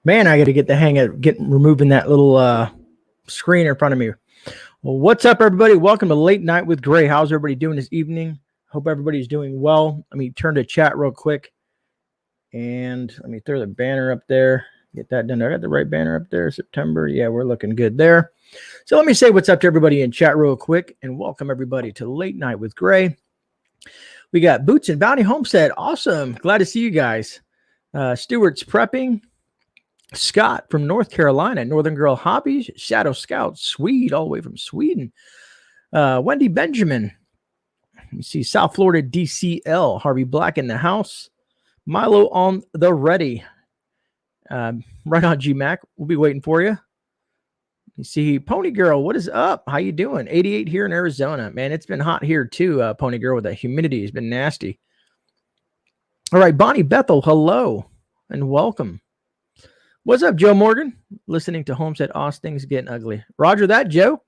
Man, I got to get the hang of removing that little screen in front of me. Well, what's up, everybody? Welcome to Late Night with Gray. How's everybody doing this evening? Hope everybody's doing well. Let me turn to chat real quick. And let me throw the banner up there. Get that done. I got the right banner up there. September. Yeah, we're looking good there. So let me say what's up to everybody in chat real quick. And welcome everybody to Late Night with Gray. We got Boots and Bounty Homestead. Awesome. Glad to see you guys. Stewart's Prepping. Scott from North Carolina, Northern Girl Hobbies, Shadow Scout, Swede, all the way from Sweden. Wendy Benjamin. You see South Florida DCL, Harvey Black in the house. Milo on the ready. Right on, GMAC. We'll be waiting for you. You see Pony Girl, what is up? How you doing? 88 here in Arizona. Man, it's been hot here too, Pony Girl, with the humidity. It's been nasty. All right, Bonnie Bethel, hello and welcome. What's up, Joe Morgan? Listening to Homestead Oz, things getting ugly. Roger that, Joe.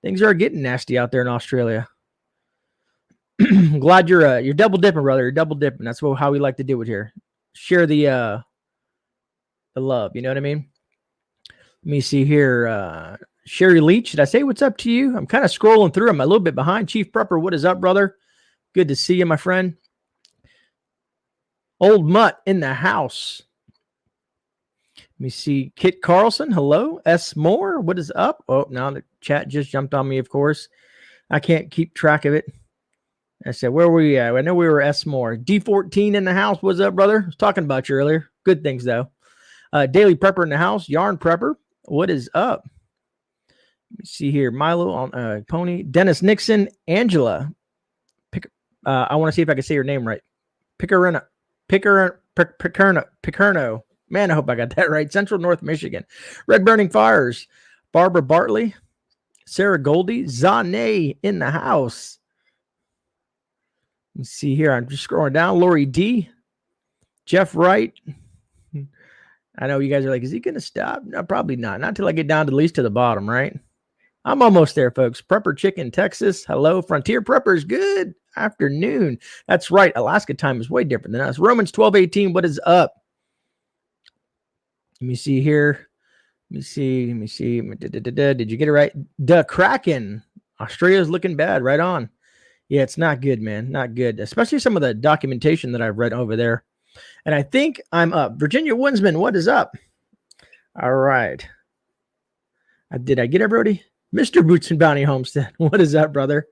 Things are getting nasty out there in Australia. I'm glad you're double dipping, brother. You're double dipping. That's how we like to do it here. Share the love. You know what I mean? Let me see here. Sherry Leach, did I say what's up to you? I'm kind of scrolling through. I'm a little bit behind. Chief Prepper, what is up, brother? Good to see you, my friend. Old Mutt in the house. Let me see. Kit Carlson, hello. S. Moore, what is up? Oh, now the chat just jumped on me, of course. I can't keep track of it. I said, where were we at? I know we were S. Moore. D14 in the house. What's up, brother? I was talking about you earlier. Good things, though. Daily Prepper in the house. Yarn Prepper, what is up? Let me see here. Milo on Pony. Dennis Nixon. Angela. I want to see if I can say your name right. Picarno. Man, I hope I got that right. Central North Michigan. Red Burning Fires. Barbara Bartley. Sarah Goldie. Zane in the house. Let's see here. I'm just scrolling down. Lori D. Jeff Wright. I know you guys are like, is he going to stop? No, probably not. Not until I get down to at least to the bottom, right? I'm almost there, folks. Prepper Chicken, Texas. Hello. Frontier Preppers. Good afternoon. That's right. Alaska time is way different than us. Romans 12:18. What is up? Let me see here. Let me see. Did you get it right? The Kraken. Australia's looking bad. Right on. Yeah, it's not good, man. Not good. Especially some of the documentation that I've read over there. And I think I'm up. Virginia Winsman, what is up? All right. Did I get everybody? Mr. Boots and Bounty Homestead. What is up, brother?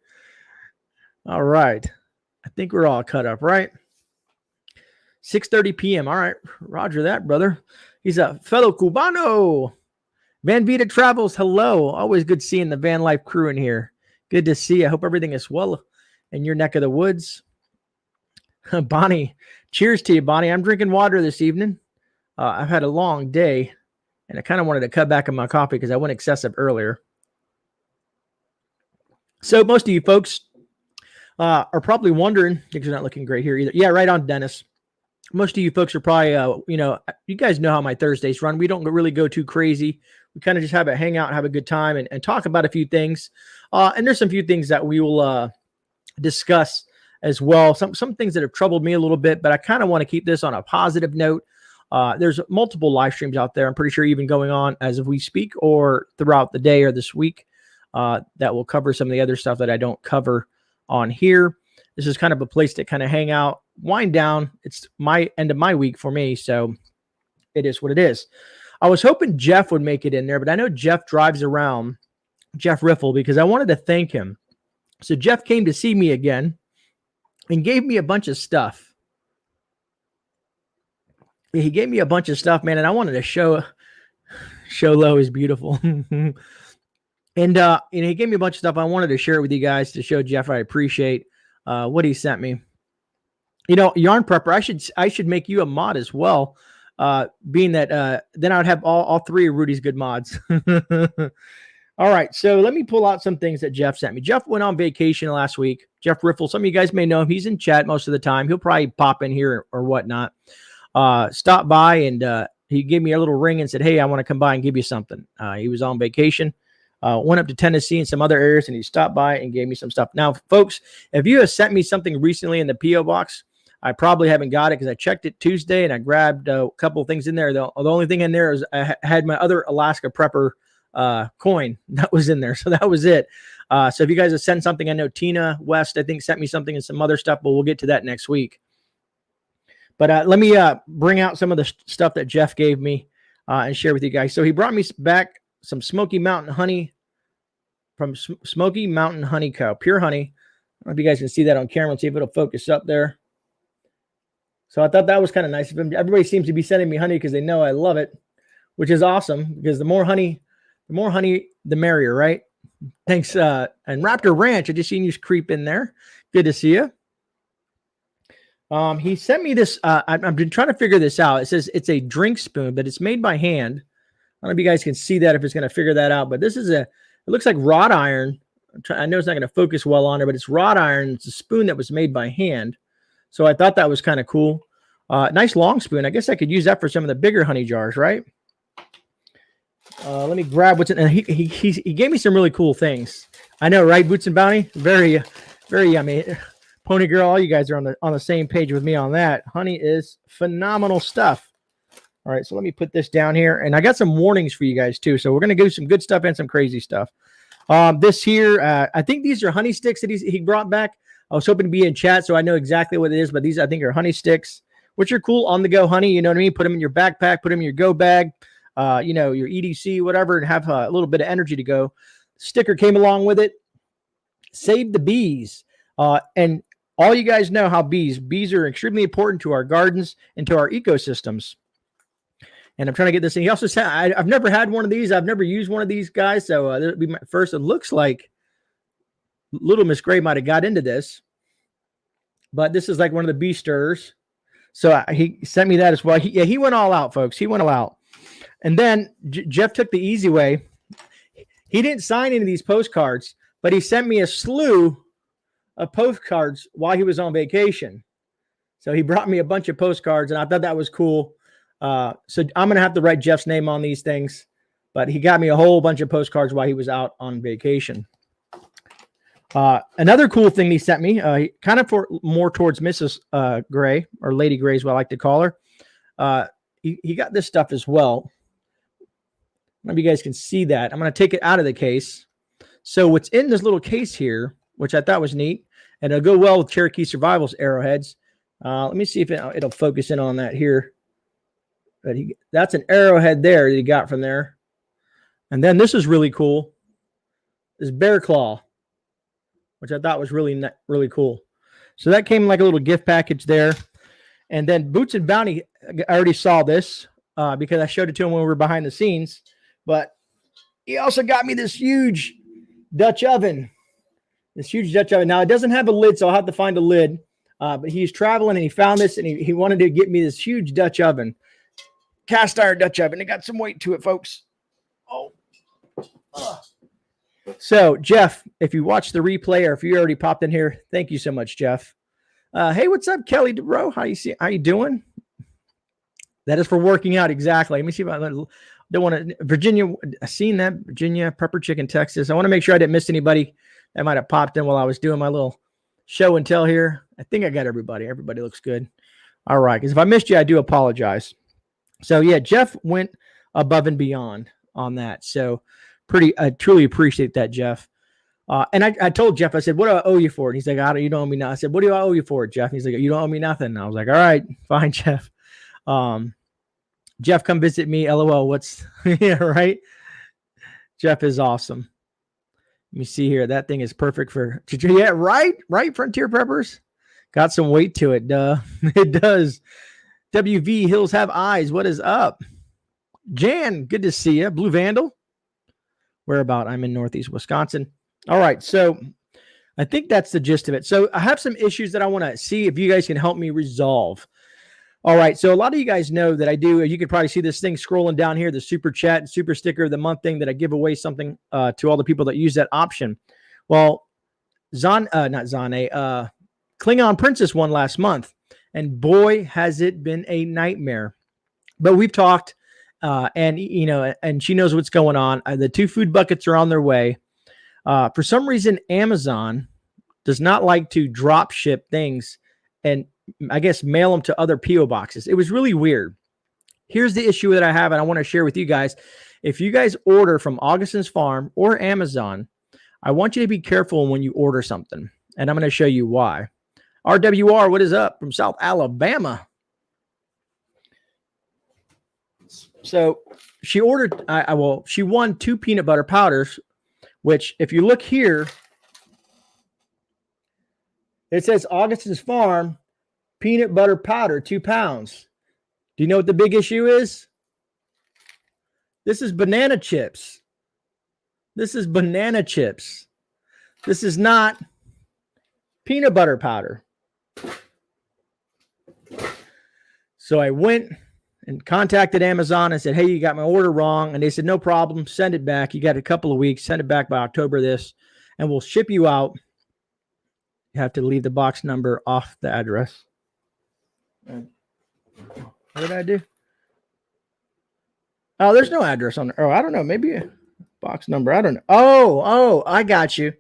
All right. I think we're all cut up, right? 6:30 p.m. All right. Roger that, brother. He's a fellow Cubano. Van Vita Travels, hello. Always good seeing the van life crew in here. Good to see you. I hope everything is well in your neck of the woods. Bonnie, cheers to you, Bonnie. I'm drinking water this evening. I've had a long day, and I kind of wanted to cut back on my coffee because I went excessive earlier. So most of you folks are probably wondering, because you're not looking great here either. Yeah, right on, Dennis. Most of you folks are probably, you guys know how my Thursdays run. We don't really go too crazy. We kind of just have a hangout, have a good time, and talk about a few things. And there's some few things that we will discuss as well. Some things that have troubled me a little bit, but I kind of want to keep this on a positive note. There's multiple live streams out there. I'm pretty sure even going on as if we speak or throughout the day or this week that will cover some of the other stuff that I don't cover on here. This is kind of a place to kind of hang out, wind down. It's my end of my week for me, so it is what it is. I was hoping Jeff would make it in there, but I know Jeff drives around, Jeff Riffle, because I wanted to thank him. So Jeff came to see me again and gave me a bunch of stuff. He gave me a bunch of stuff, man, and I wanted to show low is beautiful. And he gave me a bunch of stuff. I wanted to share it with you guys to show Jeff I appreciate what he sent me. Yarn Prepper, I should make you a mod as well, being that then I would have all three of Rudy's good mods. All right, so let me pull out some things that Jeff sent me. Jeff went on vacation last week. Jeff Riffle, some of you guys may know him. He's in chat most of the time. He'll probably pop in here or whatnot. Stopped by and he gave me a little ring and said, hey, I want to come by and give you something. He was on vacation. Went up to Tennessee and some other areas, and he stopped by and gave me some stuff. Now, folks, if you have sent me something recently in the P.O. Box, I probably haven't got it because I checked it Tuesday and I grabbed a couple of things in there. The only thing in there is I had my other Alaska Prepper coin that was in there. So that was it. So if you guys have sent something, I know Tina West, I think, sent me something and some other stuff, but we'll get to that next week. But let me bring out some of the stuff that Jeff gave me and share with you guys. So he brought me back some Smoky Mountain honey from Smoky Mountain Honey Co. Pure honey. I don't know if you guys can see that on camera and see if it'll focus up there. So I thought that was kind of nice of him. Everybody seems to be sending me honey because they know I love it, which is awesome because the more honey, the merrier, right? Thanks. And Raptor Ranch, I just seen you creep in there. Good to see you. He sent me this. I've been trying to figure this out. It says it's a drink spoon, but it's made by hand. I don't know if you guys can see that, if it's going to figure that out, but this is it looks like wrought iron. I know it's not going to focus well on it, but it's wrought iron. It's a spoon that was made by hand. So I thought that was kind of cool. Nice long spoon. I guess I could use that for some of the bigger honey jars, right? Let me grab what's in. And he gave me some really cool things. I know, right? Boots and Bounty, very yummy. Pony Girl, all you guys are on the same page with me on that. Honey is phenomenal stuff. All right, so let me put this down here, and I got some warnings for you guys too. So we're gonna do some good stuff and some crazy stuff. This here, I think these are honey sticks that he brought back. I was hoping to be in chat so I know exactly what it is, but these I think are honey sticks, which are cool on the go honey. You know what I mean? Put them in your backpack, put them in your go bag, you know, your EDC, whatever, and have a little bit of energy to go. Sticker came along with it. Save the bees. And all you guys know how bees are extremely important to our gardens and to our ecosystems. And I'm trying to get this thing. He also said, I've never had one of these. I've never used one of these guys. So this will be my first. It looks like Little Miss Gray might have got into this. But this is like one of the bee stirrers. So he sent me that as well. He went all out, folks. He went all out. And then Jeff took the easy way. He didn't sign any of these postcards, but he sent me a slew of postcards while he was on vacation. So he brought me a bunch of postcards, and I thought that was cool. So I'm going to have to write Jeff's name on these things, but he got me a whole bunch of postcards while he was out on vacation. Another cool thing he sent me, kind of more towards Mrs. Gray, or Lady Gray is what I like to call her. He got this stuff as well. I don't know if you guys can see that. I'm going to take it out of the case. So what's in this little case here, which I thought was neat, and it'll go well with Cherokee Survival's arrowheads. Let me see if it'll focus in on that here. But that's an arrowhead there that he got from there. And then this is really cool. This bear claw, which I thought was really cool. So that came like a little gift package there. And then Boots and Bounty, I already saw this because I showed it to him when we were behind the scenes. But he also got me this huge Dutch oven. Now, it doesn't have a lid, so I'll have to find a lid. But he's traveling, and he found this, and he wanted to get me this huge Dutch oven. Cast iron Dutch oven. It got some weight to it, folks. So, Jeff, if you watch the replay or if you already popped in here, thank you so much, Jeff. Hey, what's up, Kelly DeBro? How you doing? That is for working out, exactly. Let me see if I don't want to. Virginia, I seen that. Virginia, Pepper Chicken, Texas. I want to make sure I didn't miss anybody that might have popped in while I was doing my little show and tell here. I think I got everybody. Everybody looks good. All right, because if I missed you, I do apologize. So, yeah, Jeff went above and beyond on that. So, I truly appreciate that, Jeff. And I told Jeff, I said, what do I owe you for it? And he's like, you don't owe me nothing. I said, what do I owe you for it, Jeff? And he's like, you don't owe me nothing. And I was like, all right, fine, Jeff. Jeff, come visit me. LOL. Yeah, right? Jeff is awesome. Let me see here. That thing is perfect for, yeah, right, Frontier Preppers. Got some weight to it, duh. It does. WV Hills Have Eyes. What is up? Jan, good to see you. Blue Vandal. Where about? I'm in Northeast Wisconsin. All right, so I think that's the gist of it. So I have some issues that I want to see if you guys can help me resolve. All right, so a lot of you guys know that I do. You can probably see this thing scrolling down here, the super chat and super sticker of the month thing that I give away something to all the people that use that option. Well, Klingon Princess won last month, and boy, has it been a nightmare. But we've talked, and she knows what's going on. The 2 food buckets are on their way. For some reason, Amazon does not like to drop ship things and I guess, mail them to other P.O boxes. It was really weird. Here's the issue that I have, and I want to share with you guys. If you guys order from Augustin's Farm or Amazon, I want you to be careful when you order something, and I'm going to show you why. RWR, what is up from South Alabama? So she ordered, she won 2 peanut butter powders, which if you look here, it says Augustin's Farm peanut butter powder, 2 pounds. Do you know what the big issue is? This is banana chips. This is banana chips. This is not peanut butter powder. So I went and contacted Amazon and said, hey, you got my order wrong. And they said, no problem. Send it back. You got a couple of weeks. Send it back by October this, and we'll ship you out. You have to leave the box number off the address. What did I do? Oh, there's no address on there. Oh, I don't know. Maybe a box number. I don't know. Oh, I got you.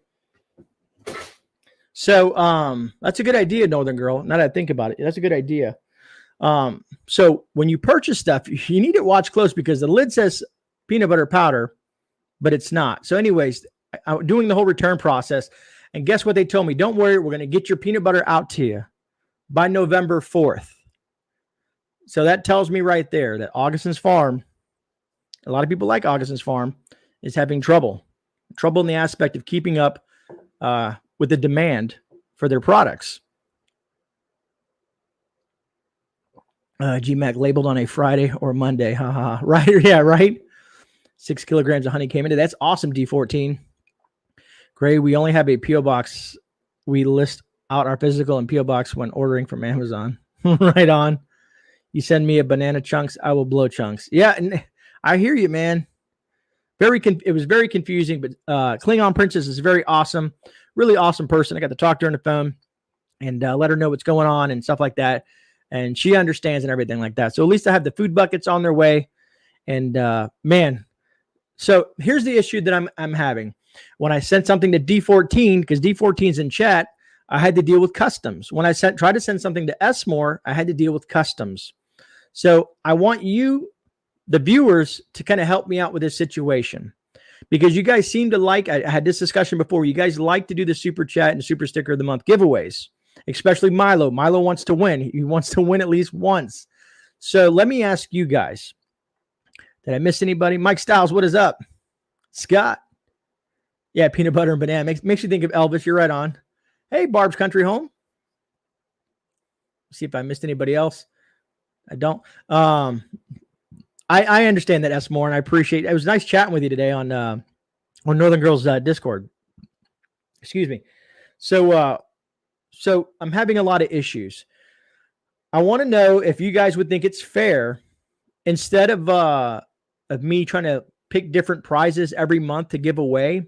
So that's a good idea, Northern Girl. Now that I think about it, that's a good idea. So when you purchase stuff, you need to watch close because the lid says peanut butter powder, but it's not. So anyways, I'm doing the whole return process. And guess what they told me? Don't worry, we're going to get your peanut butter out to you by November 4th. So that tells me right there that Augustin's Farm, a lot of people like Augustin's Farm, is having trouble in the aspect of keeping up with the demand for their products. GMAC labeled on a Friday or Monday. Haha. Right. Yeah. Right. 6 kilograms of honey came into. That's awesome. D14. Gray. We only have a P.O. box. We list out our physical and P.O. box when ordering from Amazon. Right on. You send me a banana chunks, I will blow chunks. Yeah. And I hear you, man. It was very confusing, but Klingon Princess is very awesome. Really awesome person. I got to talk to her on the phone and let her know what's going on and stuff like that. And she understands and everything like that. So at least I have the food buckets on their way. And man, so here's the issue that I'm having. When I sent something to D14, because D14 is in chat, I had to deal with customs. When I tried to send something to S-More, I had to deal with customs. So I want you, the viewers, to kind of help me out with this situation. Because you guys seem to like, I had this discussion before, you guys like to do the super chat and super sticker of the month giveaways. Especially Milo. Milo wants to win. He wants to win at least once. So let me ask you guys. Did I miss anybody? Mike Styles, what is up? Scott. Yeah, peanut butter and banana. Makes you think of Elvis. You're right on. Hey, Barb's Country Home. See if I missed anybody else. I don't. I understand that, S-More, and I appreciate it. It was nice chatting with you today on Northern Girls Discord. Excuse me. So I'm having a lot of issues. I want to know if you guys would think it's fair, instead of me trying to pick different prizes every month to give away,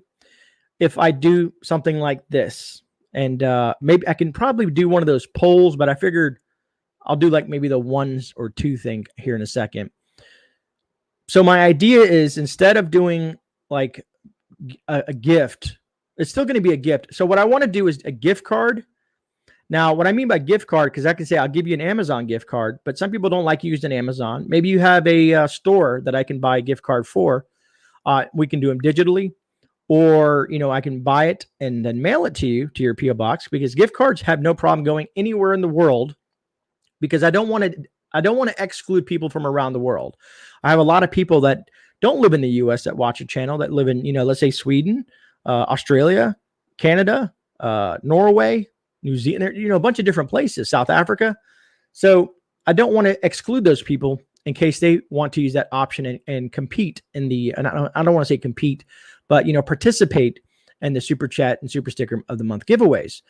if I do something like this. And maybe I can probably do one of those polls, but I figured I'll do like maybe the 1 or 2 thing here in a second. So my idea is, instead of doing like a gift, it's still going to be a gift. So what I want to do is a gift card. Now, what I mean by gift card, because I can say I'll give you an Amazon gift card, but some people don't like using Amazon. Maybe you have a store that I can buy a gift card for. We can do them digitally, or, you know, I can buy it and then mail it to you, to your P.O. box, because gift cards have no problem going anywhere in the world, because I don't want to exclude people from around the world. I have a lot of people that don't live in the U.S. that watch a channel, that live in, you know, let's say Sweden, Australia, Canada, Norway, New Zealand, you know, a bunch of different places, South Africa. So I don't want to exclude those people in case they want to use that option and compete in the, and I don't want to say compete, but, you know, participate in the super chat and super sticker of the month giveaways.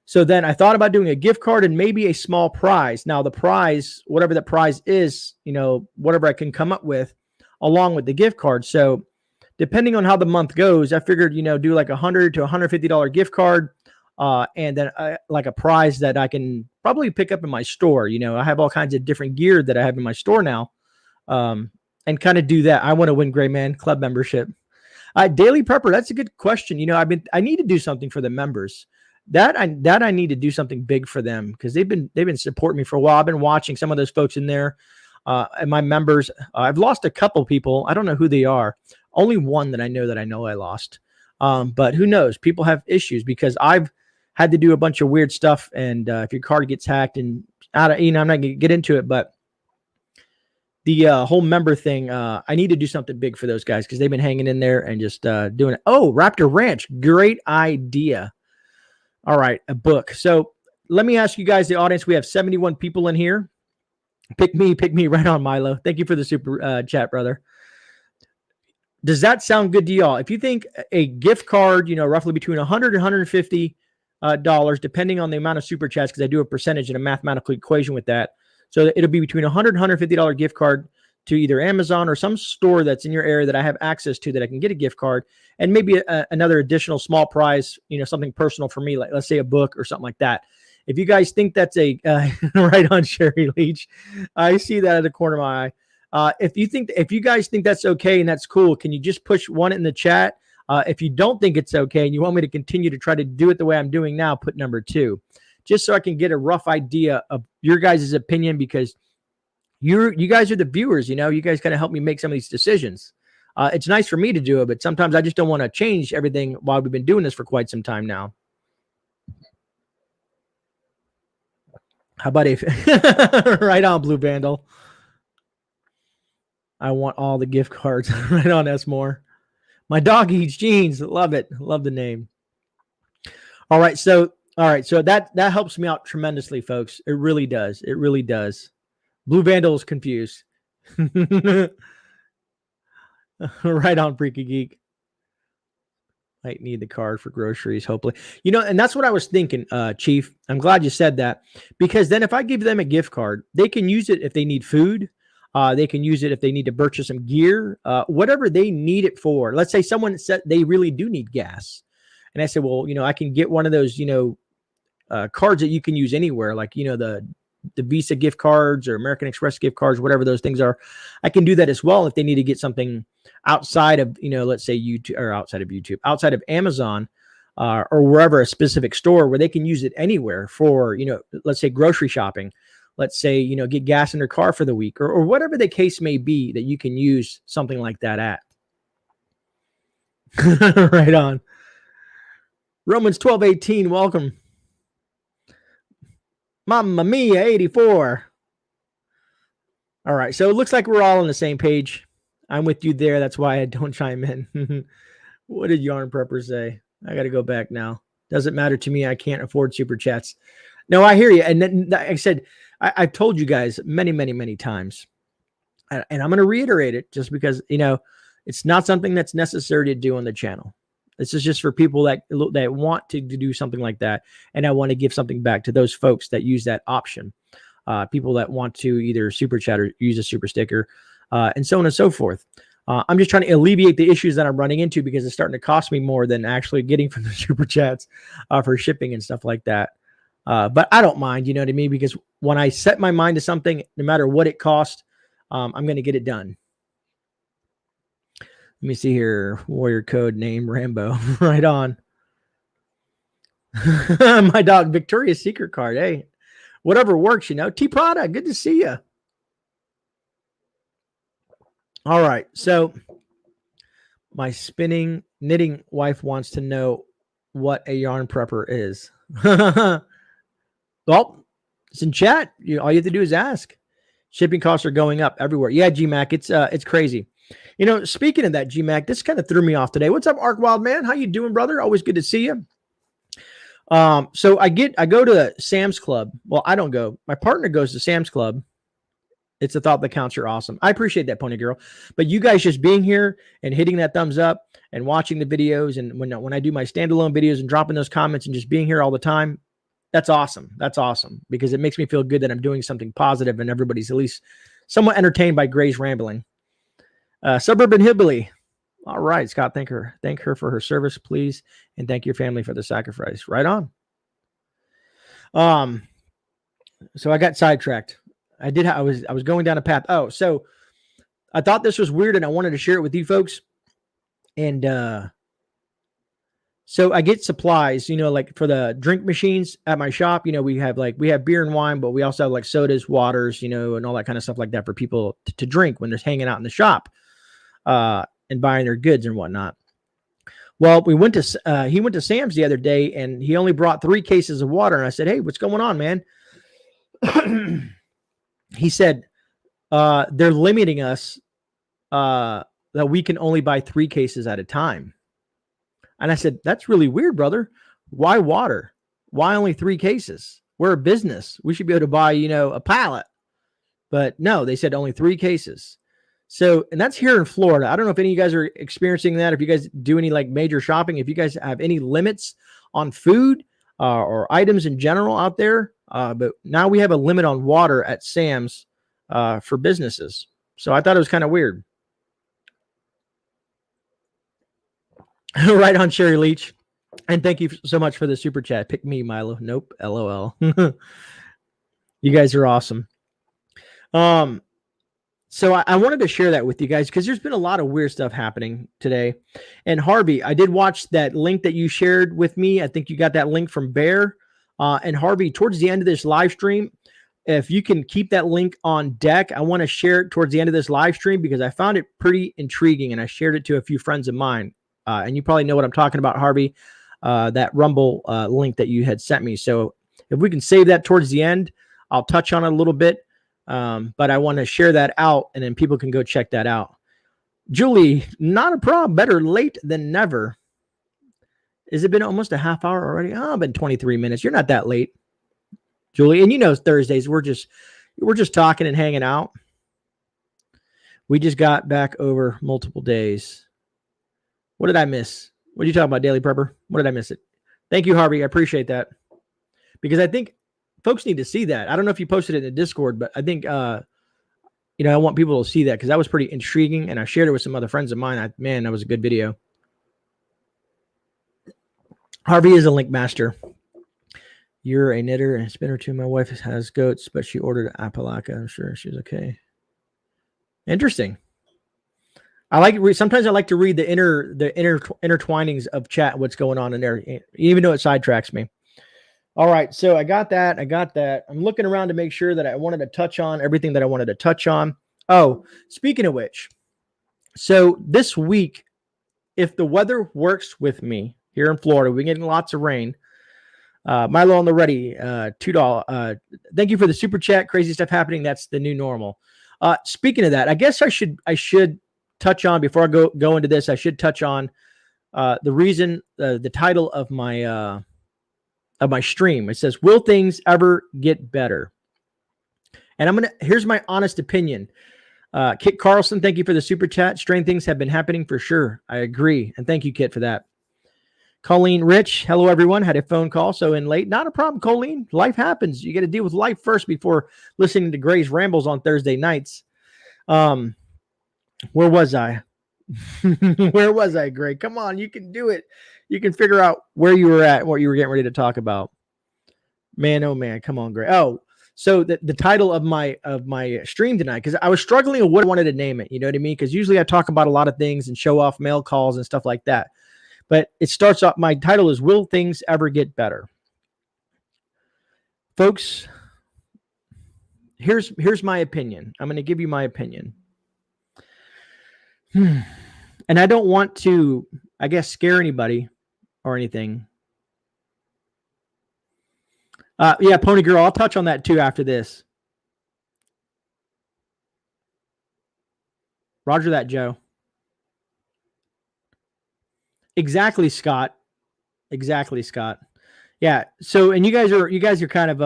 So then I thought about doing a gift card and maybe a small prize. Now the prize, whatever the prize is, you know, whatever I can come up with along with the gift card. So depending on how the month goes, I figured, you know, do like $100 to $150 gift card. And then like a prize that I can probably pick up in my store. You know, I have all kinds of different gear that I have in my store now, and kind of do that. I want to win GreyMan Club membership. Daily Prepper, that's a good question. You know, I need to do something for the members. that I need to do something big for them, because they've been supporting me for a while. I've been watching some of those folks in there, and my members. I've lost a couple people. I don't know who they are. Only one that I know I lost. But who knows? People have issues, because I've had to do a bunch of weird stuff. And if your card gets hacked, and I'm not going to get into it, but the whole member thing, I need to do something big for those guys, because they've been hanging in there and just doing it. Oh, Raptor Ranch. Great idea. All right, a book. So let me ask you guys, the audience, we have 71 people in here. Pick me right on, Milo. Thank you for the super chat, brother. Does that sound good to y'all? If you think a gift card, roughly between $100 and $150, depending on the amount of super chats, because I do a percentage and a mathematical equation with that. So it'll be between $100 and $150 gift card to either Amazon or some store that's in your area that I have access to, that I can get a gift card, and maybe another additional small prize, something personal for me, like let's say a book or something like that. If you guys think that's a right on, Sherry Leach, I see that at the corner of my eye. If you guys think that's okay and that's cool, can you just push one in the chat? If you don't think it's okay and you want me to continue to try to do it the way I'm doing now, put number 2, just so I can get a rough idea of your guys' opinion, because you guys are the viewers. You guys kind of help me make some of these decisions. It's nice for me to do it, but sometimes I just don't want to change everything while we've been doing this for quite some time now. How about if right on, Blue Vandal? I want all the gift cards. Right on, S. My dog eats jeans. Love it. Love the name. All right. So that helps me out tremendously, folks. It really does. It really does. Blue Vandal is confused. Right on, Freaky Geek. Might need the card for groceries, hopefully. And that's what I was thinking, Chief. I'm glad you said that, because then if I give them a gift card, they can use it if they need food. They can use it if they need to purchase some gear, whatever they need it for. Let's say someone said they really do need gas. And I said, well, I can get one of those, cards that you can use anywhere, like, the Visa gift cards or American Express gift cards, whatever those things are. I can do that as well if they need to get something outside of, let's say YouTube, or outside of Amazon, or wherever, a specific store where they can use it anywhere for, let's say grocery shopping. Let's say, get gas in their car for the week, or whatever the case may be, that you can use something like that at. Right on. Romans 12:18, welcome. Mamma Mia 84. All right, so it looks like we're all on the same page. I'm with you there. That's why I don't chime in. What did Yarn Prepper say? I got to go back now. Doesn't matter to me. I can't afford super chats. No, I hear you. And then, like I said, I've told you guys many, many, many times, and I'm going to reiterate it, just because, it's not something that's necessary to do on the channel. This is just for people that want to do something like that. And I want to give something back to those folks that use that option. People that want to either super chat or use a super sticker, and so on and so forth. I'm just trying to alleviate the issues that I'm running into, because it's starting to cost me more than actually getting from the super chats for shipping and stuff like that. But I don't mind, you know what I mean? Because when I set my mind to something, no matter what it costs, I'm going to get it done. Let me see here. Warrior code name Rambo. Right on. My dog Victoria's Secret card. Hey, whatever works, T Prada, good to see you. All right. So my knitting wife wants to know what a yarn prepper is. Well, it's in chat. All you have to do is ask. Shipping costs are going up everywhere. Yeah, GMAC, it's crazy. Speaking of that, GMAC, this kind of threw me off today. What's up, Ark Wild Man? How you doing, brother? Always good to see you. So I go to Sam's Club. Well, I don't go. My partner goes to Sam's Club. It's a thought that counts. You're awesome. I appreciate that, Pony Girl. But you guys just being here and hitting that thumbs up and watching the videos, and when I do my standalone videos and dropping those comments and just being here all the time, that's awesome. That's awesome, because it makes me feel good that I'm doing something positive and everybody's at least somewhat entertained by Gray's rambling. Suburban Hillbilly. All right, Scott, thank her for her service, please, and thank your family for the sacrifice. Right on. So I got sidetracked. I was going down a path. Oh, so I thought this was weird and I wanted to share it with you folks. And So I get supplies, like for the drink machines at my shop, we have beer and wine, but we also have like sodas, waters, and all that kind of stuff like that for people to drink when they're hanging out in the shop and buying their goods and whatnot. Well, he went to Sam's the other day and he only brought 3 cases of water. And I said, "Hey, what's going on, man?" He said, they're limiting us that we can only buy 3 cases at a time. And I said, "That's really weird, brother. Why water? Why only 3 cases? We're a business. We should be able to buy, a pallet." But no, they said only 3 cases. So, and that's here in Florida. I don't know if any of you guys are experiencing that. If you guys do any like major shopping, if you guys have any limits on food or items in general out there. But now we have a limit on water at Sam's for businesses. So I thought it was kind of weird. Right on, Sherry Leach. And thank you so much for the super chat. Pick me, Milo. Nope. LOL. You guys are awesome. So I wanted to share that with you guys because there's been a lot of weird stuff happening today. And Harvey, I did watch that link that you shared with me. I think you got that link from Bear. And Harvey, towards the end of this live stream, if you can keep that link on deck, I want to share it towards the end of this live stream because I found it pretty intriguing and I shared it to a few friends of mine. And you probably know what I'm talking about, Harvey, that Rumble link that you had sent me. So if we can save that towards the end, I'll touch on it a little bit. But I want to share that out and then people can go check that out. Julie, not a problem. Better late than never. Has it been almost a half hour already? Oh, been 23 minutes. You're not that late, Julie. And Thursdays, we're just talking and hanging out. We just got back over multiple days. What did I miss? What are you talking about, Daily Prepper? What did I miss it? Thank you, Harvey. I appreciate that. Because I think folks need to see that. I don't know if you posted it in the Discord, but I think, I want people to see that because that was pretty intriguing. And I shared it with some other friends of mine. Man, that was a good video. Harvey is a link master. You're a knitter and spinner too. My wife has goats, but she ordered Appalachia. I'm sure she's okay. Interesting. Sometimes I like to read the intertwinings of chat, what's going on in there, even though it sidetracks me. All right, so I got that. I'm looking around to make sure that I wanted to touch on everything that I wanted to touch on. Oh, speaking of which, so this week, if the weather works with me here in Florida, we're getting lots of rain. Milo on the ready, $2. Thank you for the super chat. Crazy stuff happening. That's the new normal. Speaking of that, I guess I should touch on before I go into this. I should touch on the reason, the title of my stream. It says, "Will things ever get better?" And here's my honest opinion. Kit Carlson, thank you for the super chat. Strange things have been happening for sure. I agree. And thank you, Kit, for that. Colleen Rich, hello, everyone. Had a phone call, so in late. Not a problem, Colleen. Life happens. You got to deal with life first before listening to Gray's rambles on Thursday nights. Where was I? Where was I, Gray? Come on, you can do it. You can figure out where you were at, what you were getting ready to talk about. Man, oh man, come on, Gray. Oh, so the title of my stream tonight, because I was struggling with what I wanted to name it. You know what I mean? Because usually I talk about a lot of things and show off mail calls and stuff like that. But it starts off, my title is "Will Things Ever Get Better?" Folks, here's my opinion. I'm going to give you my opinion. And I don't want to, I guess, scare anybody or anything. Yeah, Pony Girl, I'll touch on that too after this. Roger that, Joe. Exactly, Scott. Exactly, Scott. Yeah. So, and you guys are kind of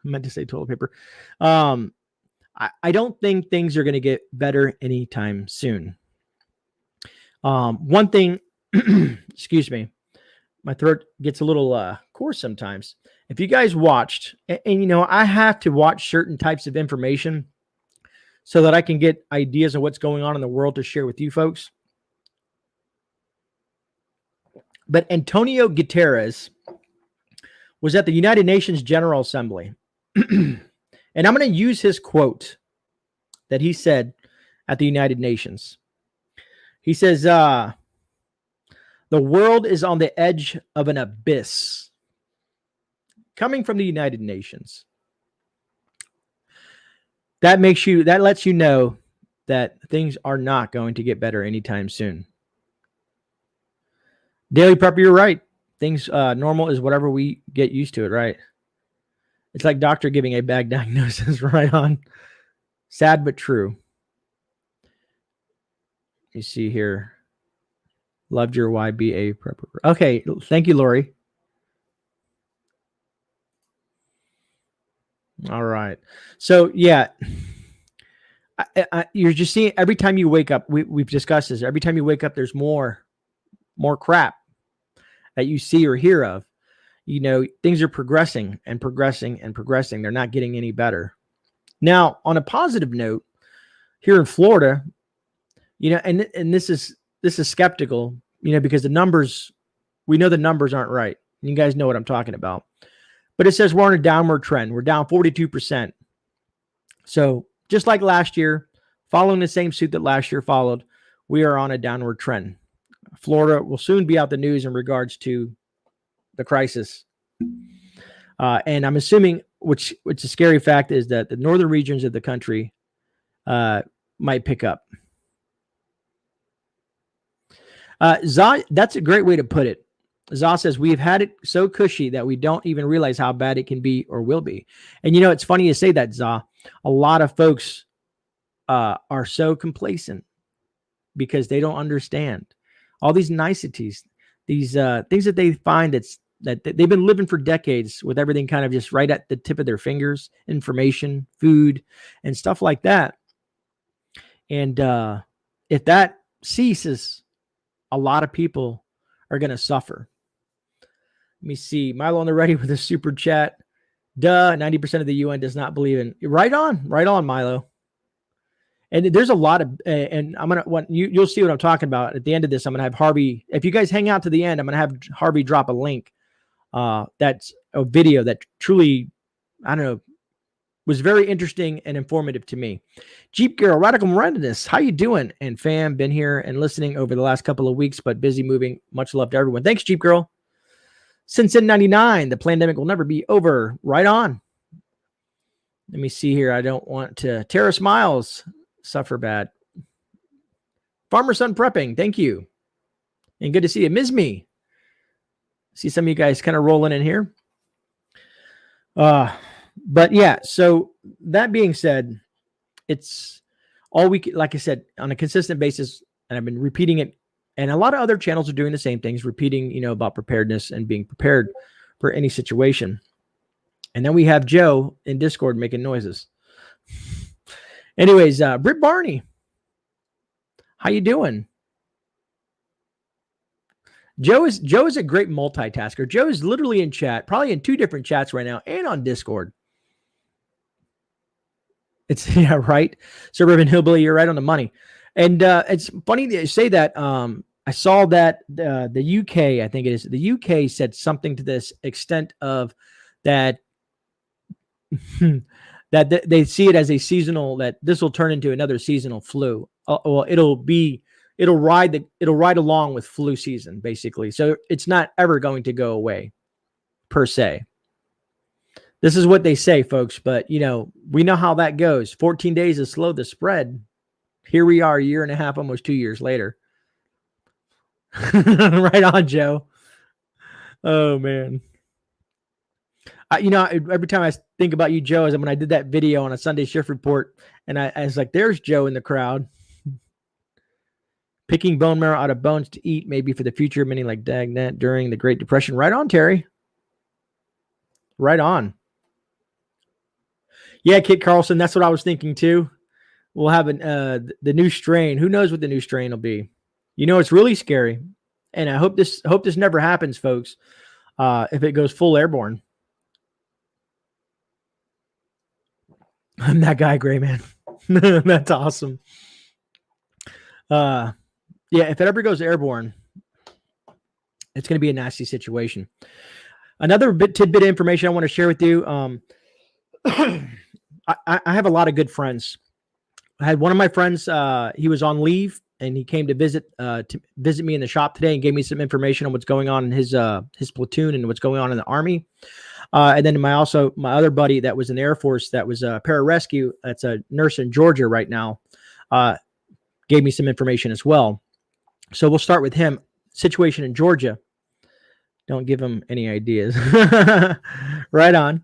meant to say toilet paper. I don't think things are going to get better anytime soon. One thing, excuse me, my throat gets a little coarse sometimes. If you guys watched, and I have to watch certain types of information so that I can get ideas of what's going on in the world to share with you folks. But António Guterres was at the United Nations General Assembly. And I'm going to use his quote that he said at the United Nations. He says, The world is on the edge of an abyss. Coming from the United Nations. That lets you know that things are not going to get better anytime soon. Daily Prepper, you're right. Things normal is whatever we get used to it, right? It's like doctor giving a bad diagnosis. Right on. Sad but true. You see here. Loved your YBA prepper. Okay, thank you, Lori. All right. So yeah, you're just seeing every time you wake up. We've discussed this. Every time you wake up, there's more crap that you see or hear of. You know, things are progressing and progressing and progressing. They're not getting any better. Now, on a positive note, here in Florida, you know, and this is skeptical, you know, because the numbers, we know the numbers aren't right. You guys know what I'm talking about. But it says we're on a downward trend. We're down 42%. So just like last year, following the same suit that last year followed, we are on a downward trend. Florida will soon be out the news in regards to the crisis. And I'm assuming, which a scary fact is that the northern regions of the country might pick up. Za, that's a great way to put it. Za says, we've had it so cushy that we don't even realize how bad it can be or will be. And, you know, it's funny you say that, Za. A lot of folks are so complacent because they don't understand all these niceties, these things that they find that they've been living for decades with everything kind of just right at the tip of their fingers, information, food, and stuff like that. And if that ceases, a lot of people are going to suffer. Let me see. Milo on the ready with a super chat. Duh, 90% of the UN does not believe in. Right on, Milo. And there's a lot of, and I'm going to, you'll see what I'm talking about. At the end of this, I'm going to have Harvey, if you guys hang out to the end, I'm going to have Harvey drop a link. That's a video that truly, I don't know, was very interesting and informative to me. Jeep Girl, Radical Morendiness, how you doing? And fam, been here and listening over the last couple of weeks, but busy moving. Much love to everyone. Thanks, Jeep Girl. Since in 99, the pandemic will never be over. Right on. Let me see here. I don't want to. Terrace Miles, suffer bad. Farmer Son Prepping, thank you. And good to see you. Ms. Me. See some of you guys kind of rolling in here. But yeah, so that being said, it's all we, like I said, on a consistent basis, and I've been repeating it, and a lot of other channels are doing the same things, repeating, you know, about preparedness and being prepared for any situation. And then we have Joe in Discord making noises. Anyways, Britt Barney, how you doing? Joe is a great multitasker. Joe is literally in chat, probably in 2 different chats right now, and on Discord. It's yeah, right. Suburban Hillbilly, you're right on the money. And it's funny that you say that. I saw that the UK, I think it is, the UK said something to this extent of that that they see it as a seasonal, that this will turn into another seasonal flu. Well, it'll ride along with flu season, basically. So it's not ever going to go away per se. This is what they say, folks, but you know, we know how that goes. 14 days is slow the spread. Here we are, a year and a half, almost 2 years later. Right on, Joe. Oh man. You know, every time I think about you, Joe, is when I did that video on a Sunday shift report, and I was like, there's Joe in the crowd. Picking bone marrow out of bones to eat, maybe for the future, meaning like Dagnat during the Great Depression. Right on, Terry. Right on. Yeah, Kit Carlson, that's what I was thinking too. We'll have the new strain. Who knows what the new strain will be? You know, it's really scary, and I hope this never happens, folks. If it goes full airborne, I'm that guy, GreyMan. That's awesome. Yeah, if it ever goes airborne, it's going to be a nasty situation. Another tidbit of information I want to share with you. I have a lot of good friends. I had one of my friends, he was on leave and he came to visit me in the shop today and gave me some information on what's going on in his platoon and what's going on in the Army. And then my other buddy that was in the Air Force that was a pararescue, that's a nurse in Georgia right now, gave me some information as well. So we'll start with him. Situation in Georgia. Don't give him any ideas. Right on.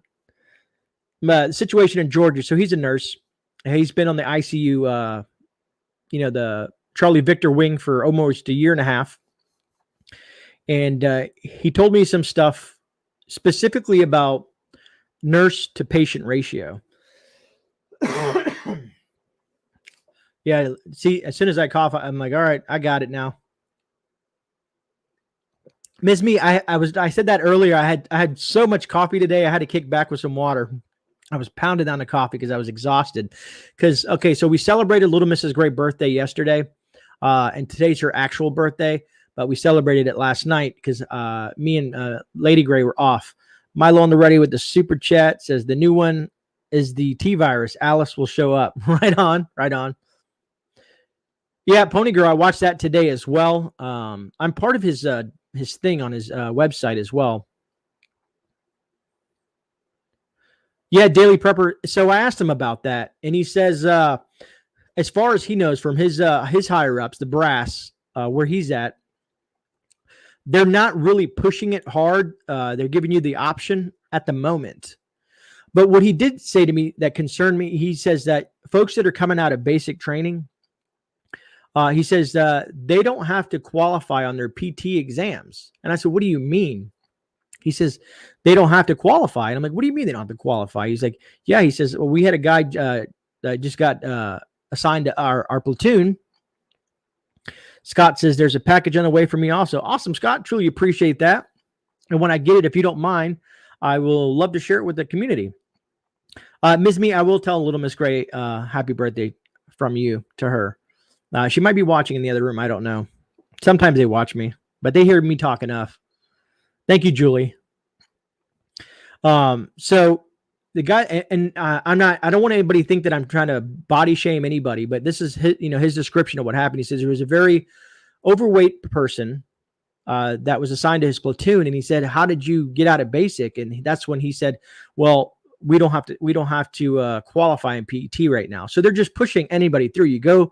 Situation in Georgia. So he's a nurse. He's been on the ICU, the Charlie Victor wing for almost a year and a half. And he told me some stuff specifically about nurse to patient ratio. Yeah, see, as soon as I cough, I'm like, all right, I got it now. Miss me, I said that earlier. I had so much coffee today. I had to kick back with some water. I was pounding down the coffee because I was exhausted. So we celebrated little Mrs. Gray's birthday yesterday, and today's her actual birthday, but we celebrated it last night because me and Lady Gray were off. Milo on the ready with the super chat says the new one is the T virus. Alice will show up. Right on. Yeah, Pony Girl, I watched that today as well. I'm part of his thing on his website as well. Yeah, Daily Prepper. So I asked him about that, and he says, as far as he knows from his higher ups, the brass, where he's at, they're not really pushing it hard. They're giving you the option at the moment. But what he did say to me that concerned me, he says that folks that are coming out of basic training, he says they don't have to qualify on their PT exams. And I said, what do you mean? He says they don't have to qualify. And I'm like, what do you mean they don't have to qualify? He's like, yeah. He says, well, we had a guy that just got assigned to our platoon. Scott says there's a package on the way for me also. Awesome, Scott. Truly appreciate that. And when I get it, if you don't mind, I will love to share it with the community. Ms. Me, I will tell little Miss Gray happy birthday from you to her. She might be watching in the other room. I don't know. Sometimes they watch me, but they hear me talk enough. Thank you, Julie. So the guy, and I don't want anybody to think that I'm trying to body shame anybody, but this is his description of what happened. He says there was a very overweight person that was assigned to his platoon, and he said, "How did you get out of basic?" And that's when he said, "Well, we don't have to qualify in PET right now." So they're just pushing anybody through. You go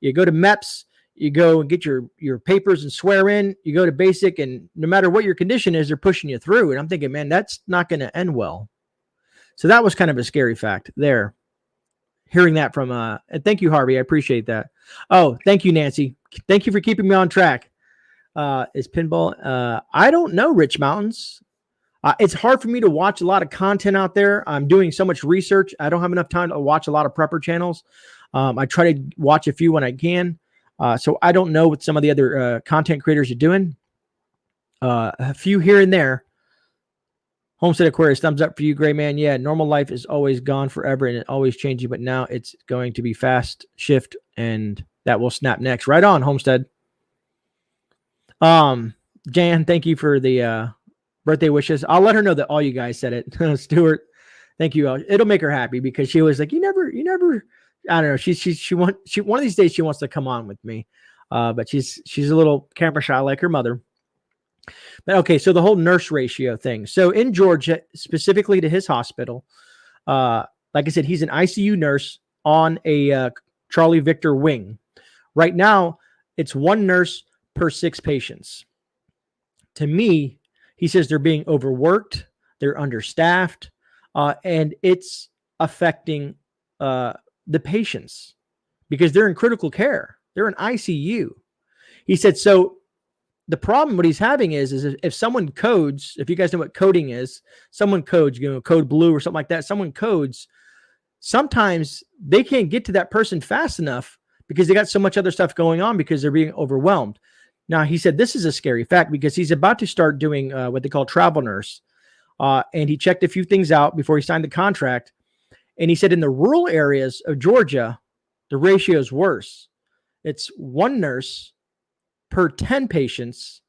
to MEPS. You go and get your papers and swear in, you go to basic, and no matter what your condition is, they're pushing you through. And I'm thinking, man, that's not going to end well. So that was kind of a scary fact there. Hearing that from, and thank you, Harvey. I appreciate that. Oh, thank you, Nancy. Thank you for keeping me on track. Is pinball? I don't know, Rich Mountains. It's hard for me to watch a lot of content out there. I'm doing so much research. I don't have enough time to watch a lot of prepper channels. I try to watch a few when I can. So I don't know what some of the other content creators are doing. A few here and there. Homestead Aquarius, thumbs up for you, Gray Man. Yeah, normal life is always gone forever and it always changing, but now it's going to be fast shift and that will snap next. Right on, Homestead. Jan, thank you for the birthday wishes. I'll let her know that all you guys said it. Stuart, thank you. It'll make her happy because she was like, you never. I don't know. One of these days she wants to come on with me, but she's a little camera shy like her mother. But okay, so the whole nurse ratio thing. So in Georgia, specifically to his hospital, like I said, he's an ICU nurse on a Charlie Victor wing. Right now, it's one nurse per 6 patients. To me, he says they're being overworked, they're understaffed, and it's affecting the patients because they're in critical care. They're in ICU. He said, so the problem, what he's having is if someone codes, if you guys know what coding is, someone codes, code blue or something like that, someone codes, sometimes they can't get to that person fast enough because they got so much other stuff going on because they're being overwhelmed. Now, he said this is a scary fact because he's about to start doing what they call travel nurse. And he checked a few things out before he signed the contract. And he said in the rural areas of Georgia, the ratio is worse. It's one nurse per 10 patients.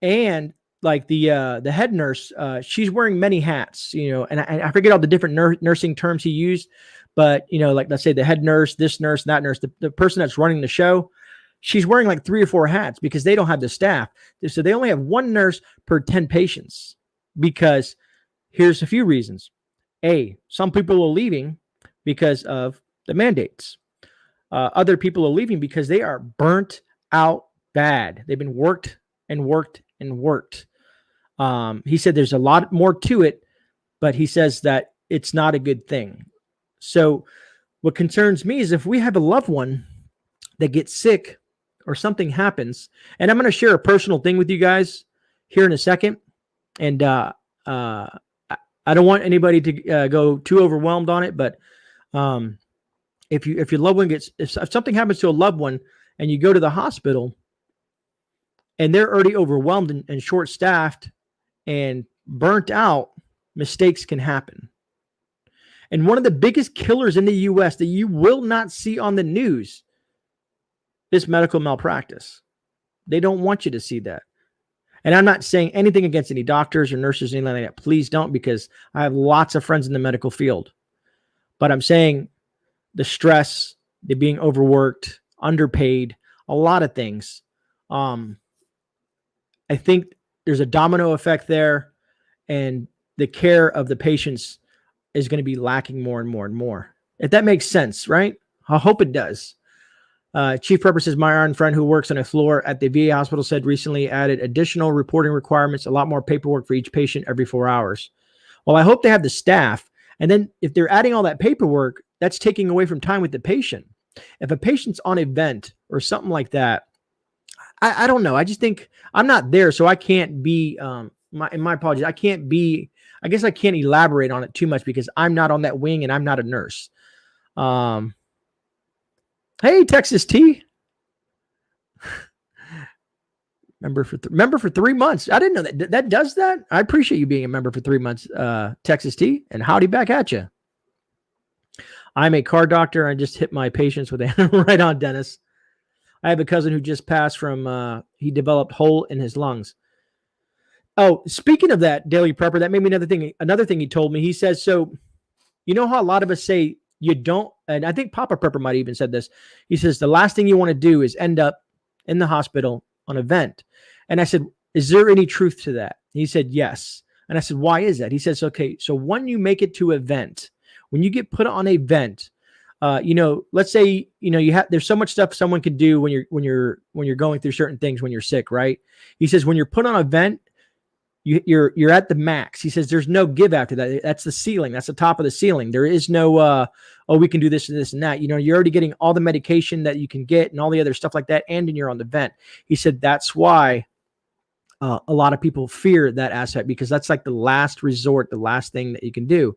And like the head nurse, she's wearing many hats, and I forget all the different nursing terms he used, but, like let's say the head nurse, this nurse, that nurse, the person that's running the show, she's wearing like 3 or 4 hats because they don't have the staff. So they only have 1 nurse per 10 patients because here's a few reasons. A, some people are leaving because of the mandates. Other people are leaving because they are burnt out bad. They've been worked and worked and worked. He said there's a lot more to it, but he says that it's not a good thing. So what concerns me is if we have a loved one that gets sick or something happens, and I'm going to share a personal thing with you guys here in a second. And I don't want anybody to go too overwhelmed on it, but if your loved one gets, if something happens to a loved one and you go to the hospital and they're already overwhelmed and short-staffed and burnt out, mistakes can happen. And one of the biggest killers in the U.S. that you will not see on the news is medical malpractice. They don't want you to see that. And I'm not saying anything against any doctors or nurses or anything like that. Please don't, because I have lots of friends in the medical field. But I'm saying the stress, the being overworked, underpaid, a lot of things. I think there's a domino effect there, and the care of the patients is going to be lacking more and more and more. If that makes sense, right? I hope it does. Chief Prepper says, my iron friend who works on a floor at the VA hospital said recently added additional reporting requirements, a lot more paperwork for each patient every 4 hours. Well, I hope they have the staff. And then if they're adding all that paperwork, that's taking away from time with the patient. If a patient's on a vent or something like that, I don't know. I just think I'm not there, so I can't be, my apologies, I guess I can't elaborate on it too much because I'm not on that wing and I'm not a nurse. Hey, Texas T. member for 3 months. I didn't know that does that. I appreciate you being a member for 3 months, Texas T, and howdy back at you. I'm a car doctor. I just hit my patients with a right on, Dennis. I have a cousin who just passed from, he developed hole in his lungs. Oh, speaking of that, Daily Prepper, that made me another thing he told me. He says, so you know how a lot of us say you don't, and I think Papa Prepper might even said this. He says, the last thing you want to do is end up in the hospital on a vent. And I said, is there any truth to that? He said, yes. And I said, why is that? He says, okay, so when you make it to a vent, when you get put on a vent, let's say, there's so much stuff someone can do when you're going through certain things when you're sick, right? He says, when you're put on a vent, you're at the max. He says, there's no give after that. That's the ceiling. That's the top of the ceiling. There is no, we can do this and this and that. You're already getting all the medication that you can get and all the other stuff like that. And then you're on the vent. He said, that's why a lot of people fear that aspect, because that's like the last resort, the last thing that you can do.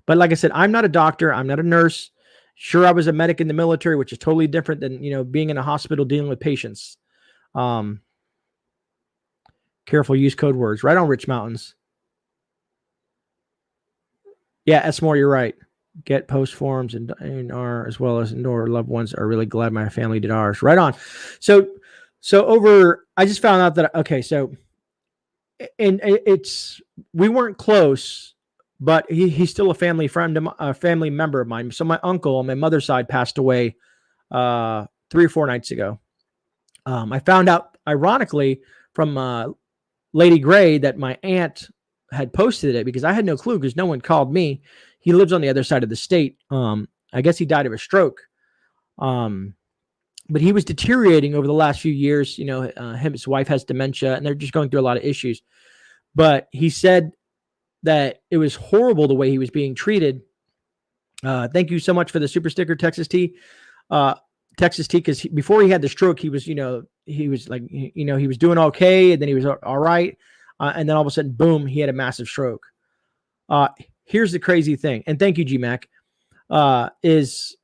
But like I said, I'm not a doctor. I'm not a nurse. Sure, I was a medic in the military, which is totally different than, being in a hospital dealing with patients. Careful, use code words. Right on, Rich Mountains. Yeah, that's more. You're right. Get post forms and our as well as indoor loved ones are really glad my family did ours. Right on. So I just found out that, okay, so, and we weren't close, but he's still a family friend, a family member of mine. So my uncle on my mother's side passed away 3 or 4 nights ago. I found out, ironically, from Lady Gray that my aunt had posted it because I had no clue because no one called me. He lives on the other side of the state. I guess he died of a stroke. But he was deteriorating over the last few years. His wife has dementia and they're just going through a lot of issues. But he said that it was horrible the way he was being treated. Thank you so much for the super sticker, Texas T. Because before he had the stroke, he was, he was like, he was doing okay. And then he was all right. And then all of a sudden, boom, he had a massive stroke. Here's the crazy thing. And thank you, GMAC, is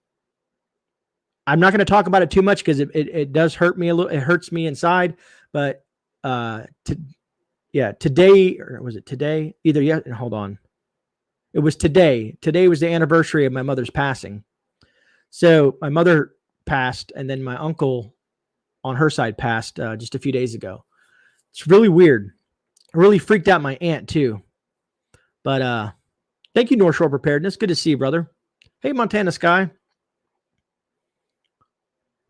I'm not going to talk about it too much because it does hurt me a little. It hurts me inside. But today, or was it today? Hold on. It was today. Today was the anniversary of my mother's passing. So my mother passed, and then my uncle on her side passed just a few days ago. It's really weird. It really freaked out my aunt too. But thank you, North Shore Preparedness. Good to see you, brother. Hey, Montana Sky.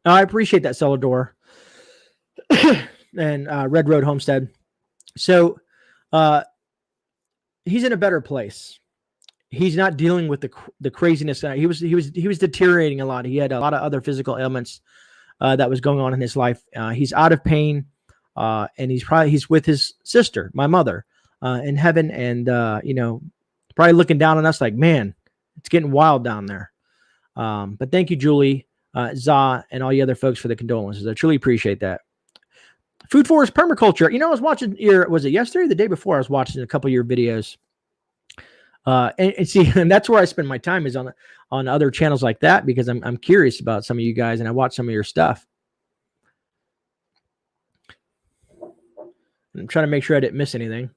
I appreciate that, Celador. And Red Road Homestead. So he's in a better place. He's not dealing with the craziness. He was deteriorating a lot. He had a lot of other physical ailments that was going on in his life. He's out of pain, and he's with his sister, my mother, in heaven, and probably looking down on us like, man, it's getting wild down there. But thank you, Julie, Za, and all you other folks for the condolences. I truly appreciate that. Food Forest Permaculture. I was watching was it yesterday or the day before? I was watching a couple of your videos. And see, and that's where I spend my time is on other channels like that, because I'm curious about some of you guys and I watch some of your stuff. I'm trying to make sure I didn't miss anything.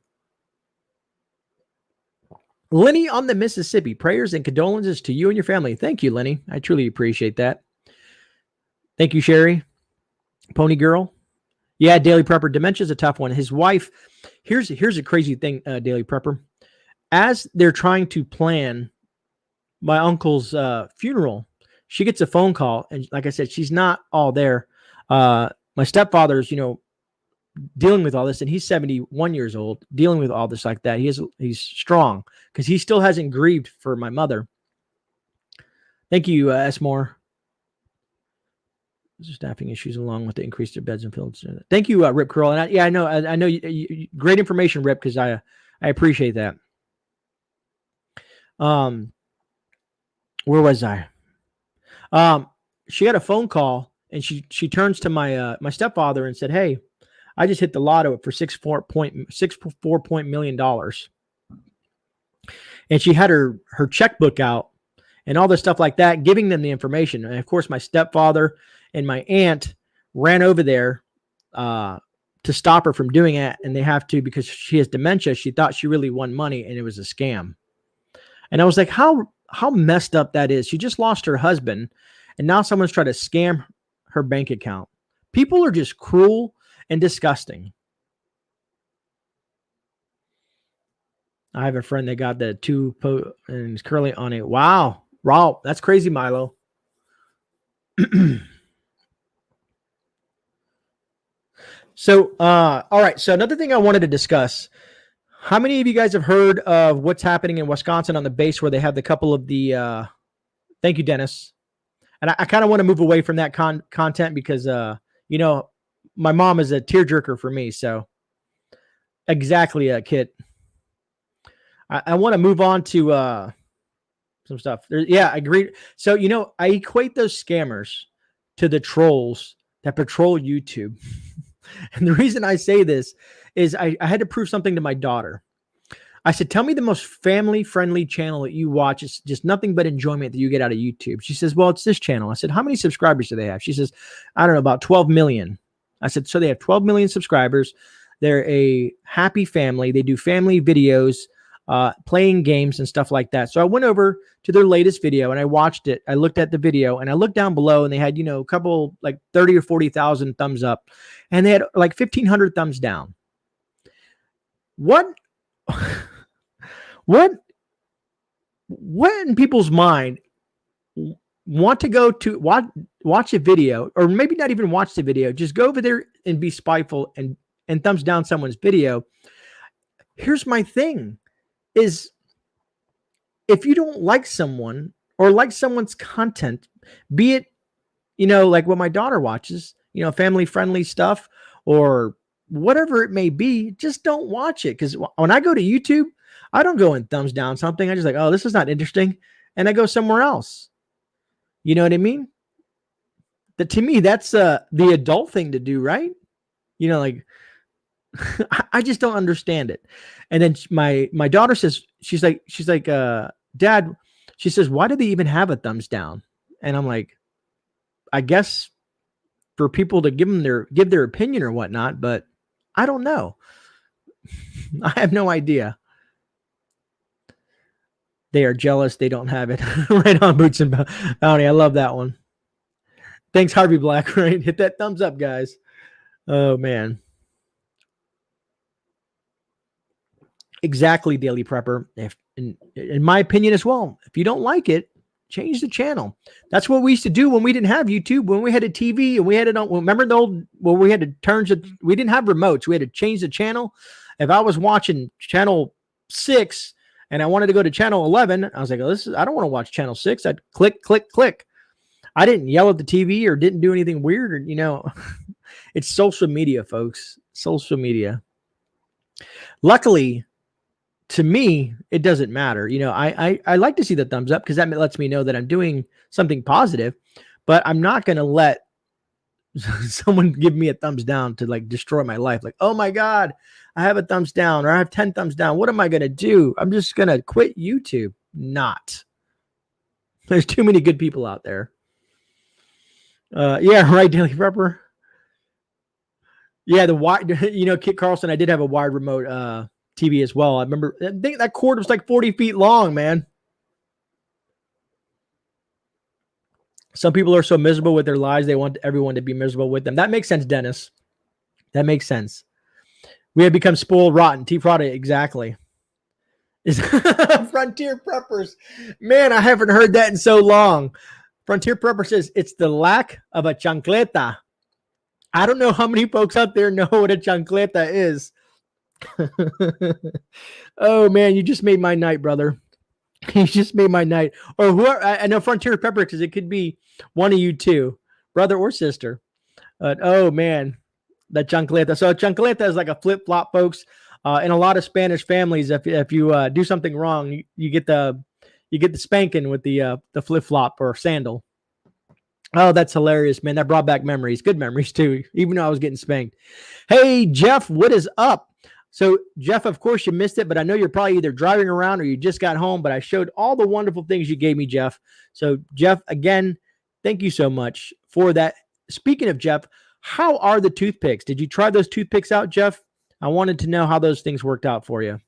Lenny on the Mississippi, prayers and condolences to you and your family. Thank you, Lenny. I truly appreciate that. Thank you, Sherry. Pony Girl. Yeah, Daily Prepper. Dementia is a tough one. His wife, here's a crazy thing, Daily Prepper. As they're trying to plan my uncle's funeral, she gets a phone call. And like I said, she's not all there. My stepfather's, dealing with all this, and he's 71 years old, dealing with all this like that. He's strong because he still hasn't grieved for my mother. Thank you, S. Moore. Staffing issues along with the increase their beds and fields. Thank you, Rip Curl. And I know you, great information, Rip, because I appreciate that. Where was I? She had a phone call, and she turns to my stepfather and said, "Hey, I just hit the lotto for $64 million." And she had her checkbook out and all this stuff like that, giving them the information. And of course, my stepfather and my aunt ran over there to stop her from doing it. And they have to, because she has dementia. She thought she really won money, and it was a scam. And I was like, how messed up that is. She just lost her husband, and now someone's trying to scam her bank account. People are just cruel and disgusting. I have a friend that got the and is currently on it. Wow. That's crazy, Milo. So, all right. So another thing I wanted to discuss, how many of you guys have heard of what's happening in Wisconsin on the base where they have the couple of the, thank you, Dennis. And I kind of want to move away from that content because, my mom is a tearjerker for me. So exactly, Kit. I want to move on to some stuff. I agree. So, I equate those scammers to the trolls that patrol YouTube. And the reason I say this is I had to prove something to my daughter. I said, tell me the most family-friendly channel that you watch. It's just nothing but enjoyment that you get out of YouTube. She says, well, it's this channel. I said, how many subscribers do they have? She says, I don't know, about 12 million. I said, so they have 12 million subscribers. They're a happy family. They do family videos, playing games and stuff like that. So I went over to their latest video and I watched it. I looked at the video and I looked down below and they had, a couple like 30 or 40,000 thumbs up and they had like 1,500 thumbs down. What in people's mind want to go to watch a video, or maybe not even watch the video, just go over there and be spiteful and thumbs down someone's video? Here's my thing is, if you don't like someone or like someone's content, be it, like what my daughter watches, family friendly stuff or whatever it may be, just don't watch it. Because when I go to YouTube, I don't go and thumbs down something. I just like, oh, this is not interesting. And I go somewhere else. You know what I mean? To me, that's the adult thing to do, right? Like, I just don't understand it. And then my daughter says, she's like, Dad, she says, why do they even have a thumbs down? And I'm like, I guess for people to give their opinion or whatnot, but I don't know. I have no idea. They are jealous. They don't have it. Right on, Boots and Bounty. I love that one. Thanks, Harvey Black. Right. Hit that thumbs up, guys. Oh, man. Exactly, Daily Prepper. In my opinion as well, if you don't like it, Change the channel. That's what we used to do when we didn't have YouTube, when we had a TV and we had it on. Remember the old, well, we had to we didn't have remotes. We had to change the channel. If I was watching channel 6 and I wanted to go to channel 11, I was like, I don't want to watch channel 6. I'd click, click, click. I didn't yell at the TV or didn't do anything weird. Or, it's social media, folks. Social media. Luckily, to me, it doesn't matter. I like to see the thumbs up because that lets me know that I'm doing something positive, but I'm not going to let someone give me a thumbs down to like destroy my life. Like, oh my God, I have a thumbs down or I have 10 thumbs down. What am I going to do? I'm just going to quit YouTube. Not. There's too many good people out there. Yeah, right, Daily Prepper. Yeah, the wide, Kit Carlson, I did have a wired remote TV as well. I remember, I think that cord was like 40 feet long, man. Some people are so miserable with their lives, they want everyone to be miserable with them. That makes sense, Dennis. That makes sense. We have become spoiled rotten. T-Prada, exactly. Frontier Preppers. Man, I haven't heard that in so long. Frontier Prepper says, it's the lack of a chancleta. I don't know how many folks out there know what a chancleta is. Oh, man, you just made my night, brother. You just made my night. Or whoever, I know Frontier Prepper because it could be one of you two, brother or sister. Oh, man, the chancleta. So a chancleta is like a flip-flop, folks. In a lot of Spanish families, if you do something wrong, you get the spanking with the flip-flop or sandal. Oh, that's hilarious, man. That brought back memories. Good memories, too, even though I was getting spanked. Hey, Jeff, what is up? So, Jeff, of course, you missed it, but I know you're probably either driving around or you just got home, but I showed all the wonderful things you gave me, Jeff. So, Jeff, again, thank you so much for that. Speaking of Jeff, how are the toothpicks? Did you try those toothpicks out, Jeff? I wanted to know how those things worked out for you.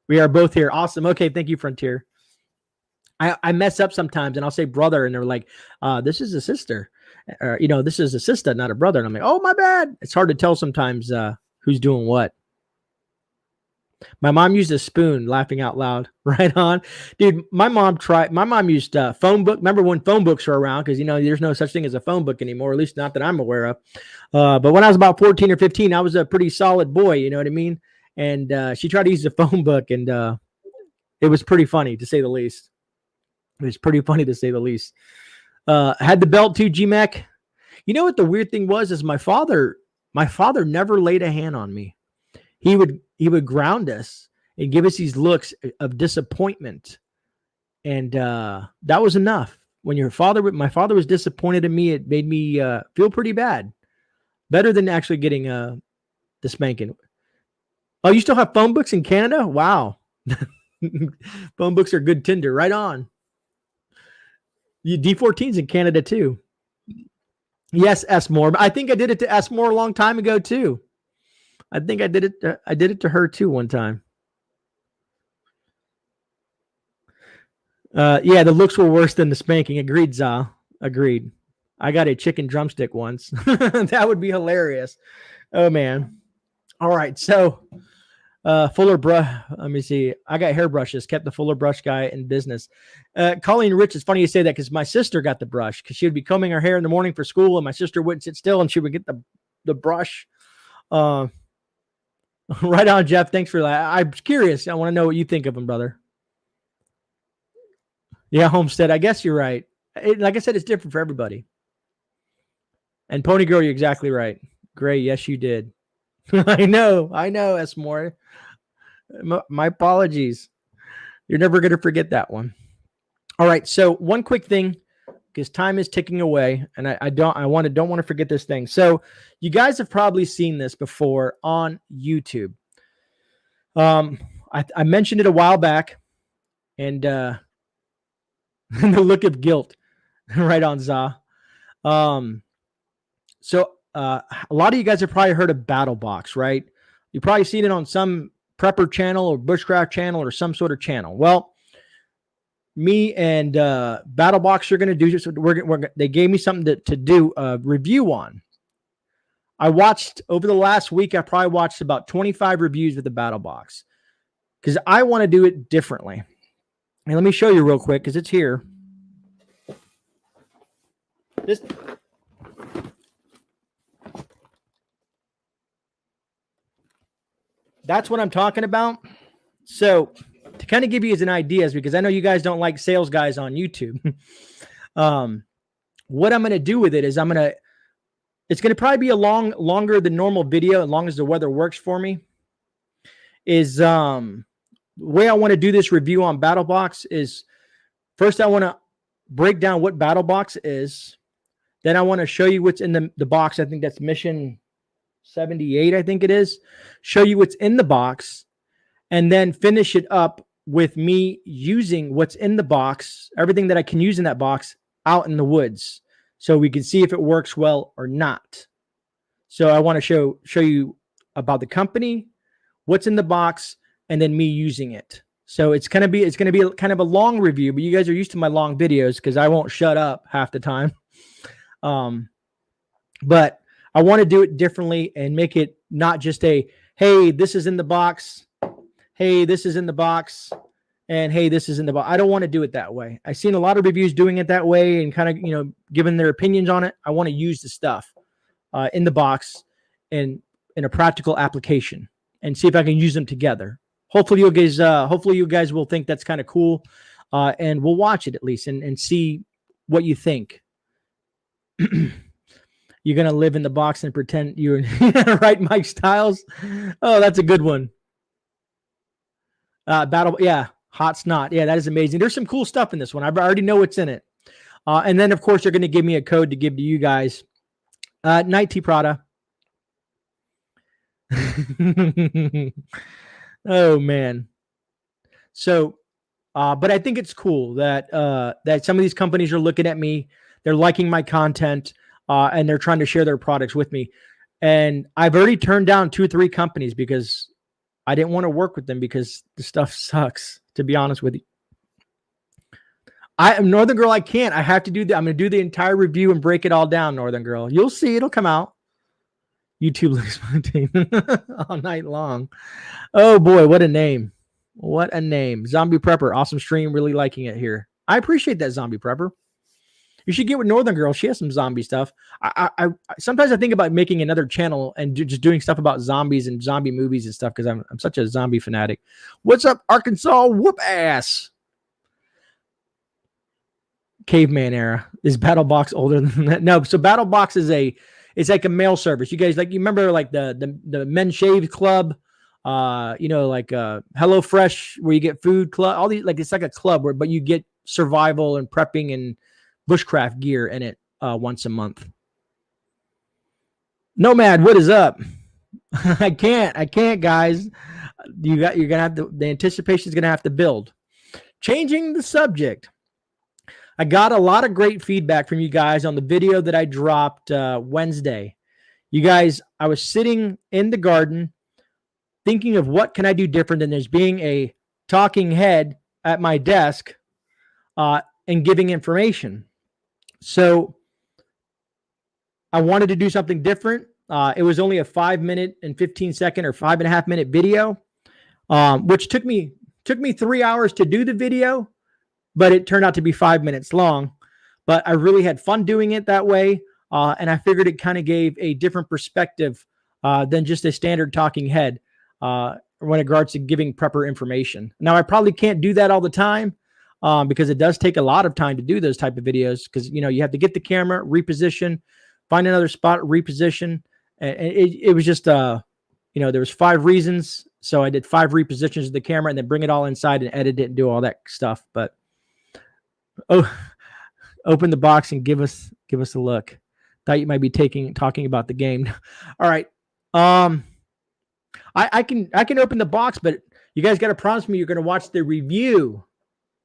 We are both here. Awesome. Okay, thank you, Frontier. I mess up sometimes and I'll say brother and they're like, this is a sister. Or, this is a sister, not a brother. And I'm like, oh, my bad. It's hard to tell sometimes who's doing what. My mom used a spoon, laughing out loud. Right on. Dude, my mom used phone book. Remember when phone books were around? Because, there's no such thing as a phone book anymore, at least not that I'm aware of. But when I was about 14 or 15, I was a pretty solid boy, you know what I mean? And she tried to use the phone book and it was pretty funny to say the least. It was pretty funny to say the least. Had the belt too, GMAC. You know what the weird thing was is my father never laid a hand on me. He would ground us and give us these looks of disappointment. And that was enough. When my father was disappointed in me, it made me feel pretty bad. Better than actually getting the spanking. Oh, you still have phone books in Canada? Wow. Phone books are good Tinder. Right on. D14's in Canada too. Yes, S. Moore. I think I did it to S. Moore a long time ago too. I think I did it to her too one time. Yeah, the looks were worse than the spanking. Agreed, Za. Agreed. I got a chicken drumstick once. That would be hilarious. Oh man. All right, so Fuller brush. Let me see. I got hairbrushes. Kept the Fuller brush guy in business. Colleen Rich, it's funny you say that because my sister got the brush because she would be combing her hair in the morning for school, and my sister wouldn't sit still, and she would get the brush. Right on, Jeff. Thanks for that. I'm curious. I want to know what you think of him, brother. Yeah, Homestead. I guess you're right. Like I said, it's different for everybody. And Pony Girl, you're exactly right. Gray, yes, you did. I know, S. Moore. My apologies. You're never going to forget that one. All right, so one quick thing, because time is ticking away, and I don't want to forget this thing. So you guys have probably seen this before on YouTube. I mentioned it a while back, and the look of guilt, right on, Za. So a lot of you guys have probably heard of Battle Box, right? You've probably seen it on some prepper channel or bushcraft channel or some sort of channel. Well, me and Battle Box are going to do this. They gave me something to do a review on. I watched over the last week. I probably watched about 25 reviews with the Battle Box because I want to do it differently. And let me show you real quick because it's here. This that's what I'm talking about. So to kind of give you an ideas, because I know you guys don't like sales guys on YouTube. What I'm going to do with it is it's going to probably be longer than normal video, as long as the weather works for me. Is the way I want to do this review on BattleBox is first I want to break down what BattleBox is. Then I want to show you what's in the box. I think that's mission 78, I think it is. Show you what's in the box, and then finish it up with me using what's in the box, everything that I can use in that box out in the woods, so we can see if it works well or not. So I want to show you about the company, what's in the box, and then me using it. So it's gonna be kind of a long review, but you guys are used to my long videos because I won't shut up half the time. But I want to do it differently and make it not just a, hey, this is in the box, hey, this is in the box, and hey, this is in the box. I don't want to do it that way. I've seen a lot of reviews doing it that way and kind of, giving their opinions on it. I want to use the stuff in the box and in a practical application and see if I can use them together. Hopefully you guys will think that's kind of cool, and we'll watch it at least and see what you think. You're going to live in the box and pretend you're right, Mike Styles. Oh, that's a good one. Hot snot. Yeah, that is amazing. There's some cool stuff in this one. I already know what's in it. And then, of course, they're going to give me a code to give to you guys. Night Tea Prada. Oh, man. So, but I think it's cool that some of these companies are looking at me. They're liking my content. And they're trying to share their products with me. And I've already turned down 2 or 3 companies because I didn't want to work with them because the stuff sucks, to be honest with you. Northern Girl, I can't. I have to do that. I'm going to do the entire review and break it all down, Northern Girl. You'll see. It'll come out. YouTube looks all night long. Oh, boy. What a name. What a name. Zombie Prepper. Awesome stream. Really liking it here. I appreciate that, Zombie Prepper. You should get with Northern Girl. She has some zombie stuff. I sometimes I think about making another channel and just doing stuff about zombies and zombie movies and stuff because I'm such a zombie fanatic. What's up, Arkansas? Whoop ass. Caveman era. Is BattleBox older than that? No. So BattleBox is it's like a mail service. You guys you remember like the Men Shave Club, like HelloFresh where you get food club. All these it's like a club but you get survival and prepping and bushcraft gear in it once a month. Nomad, what is up? I can't, guys. You're gonna have to. The anticipation is gonna have to build. Changing the subject. I got a lot of great feedback from you guys on the video that I dropped Wednesday. You guys, I was sitting in the garden thinking of what can I do different than there's being a talking head at my desk and giving information. So I wanted to do something different. It was only a 5-minute and 15-second or 5.5-minute video, which took me 3 hours to do the video, but it turned out to be 5 minutes long. But I really had fun doing it that way, and I figured it kind of gave a different perspective than just a standard talking head when it regards to giving prepper information. Now, I probably can't do that all the time. Because it does take a lot of time to do those type of videos because, you have to get the camera, reposition, find another spot, reposition. And it was just, there was 5 reasons. So I did 5 repositions of the camera and then bring it all inside and edit it and do all that stuff. But, open the box and give us a look. Thought you might be talking about the game. All right. I can open the box, but you guys got to promise me you're going to watch the review.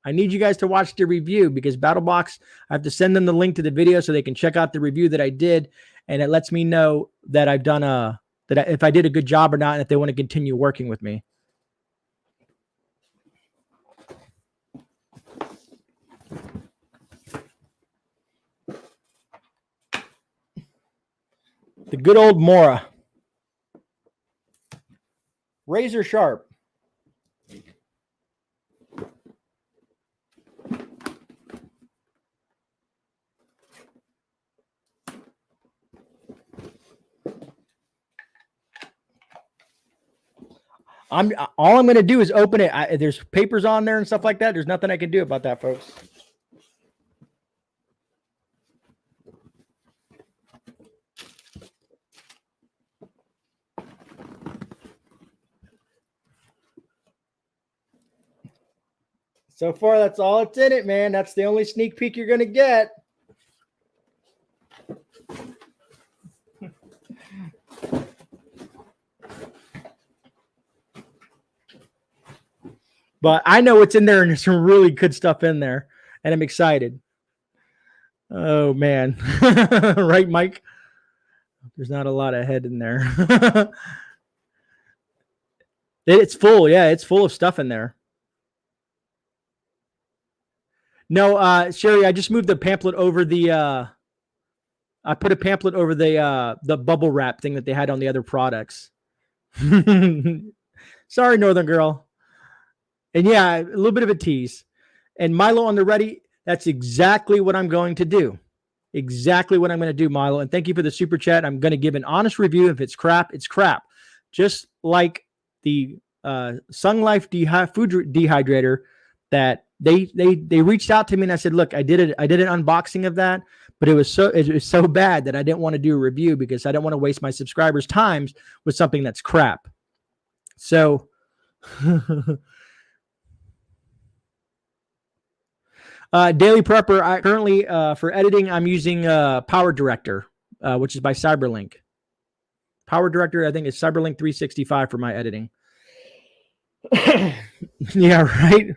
I need you guys to watch the review because BattleBox, I have to send them the link to the video so they can check out the review that I did. And it lets me know that I've done if I did a good job or not, and if they want to continue working with me. The good old Mora. Razor sharp. All I'm going to do is open it. There's papers on there and stuff like that. There's nothing I can do about that, folks. So far, that's all it's in it, man. That's the only sneak peek you're going to get. But I know what's in there, and there's some really good stuff in there, and I'm excited. Oh, man. Right, Mike? There's not a lot of head in there. It's full. Yeah, it's full of stuff in there. No, Sherry, I just moved the pamphlet over the I put a pamphlet over the bubble wrap thing that they had on the other products. Sorry, Northern Girl. And yeah, a little bit of a tease. And Milo on the ready, that's exactly what I'm going to do. Exactly what I'm going to do, Milo. And thank you for the super chat. I'm going to give an honest review. If it's crap, it's crap. Just like the Sun Life food dehydrator that they reached out to me and I said, look, I did an unboxing of that, but it was so bad that I didn't want to do a review because I don't want to waste my subscribers' times with something that's crap. So Daily Prepper, I currently for editing, I'm using Power Director, which is by Cyberlink. Power Director, I think, is Cyberlink 365 for my editing. Yeah, right.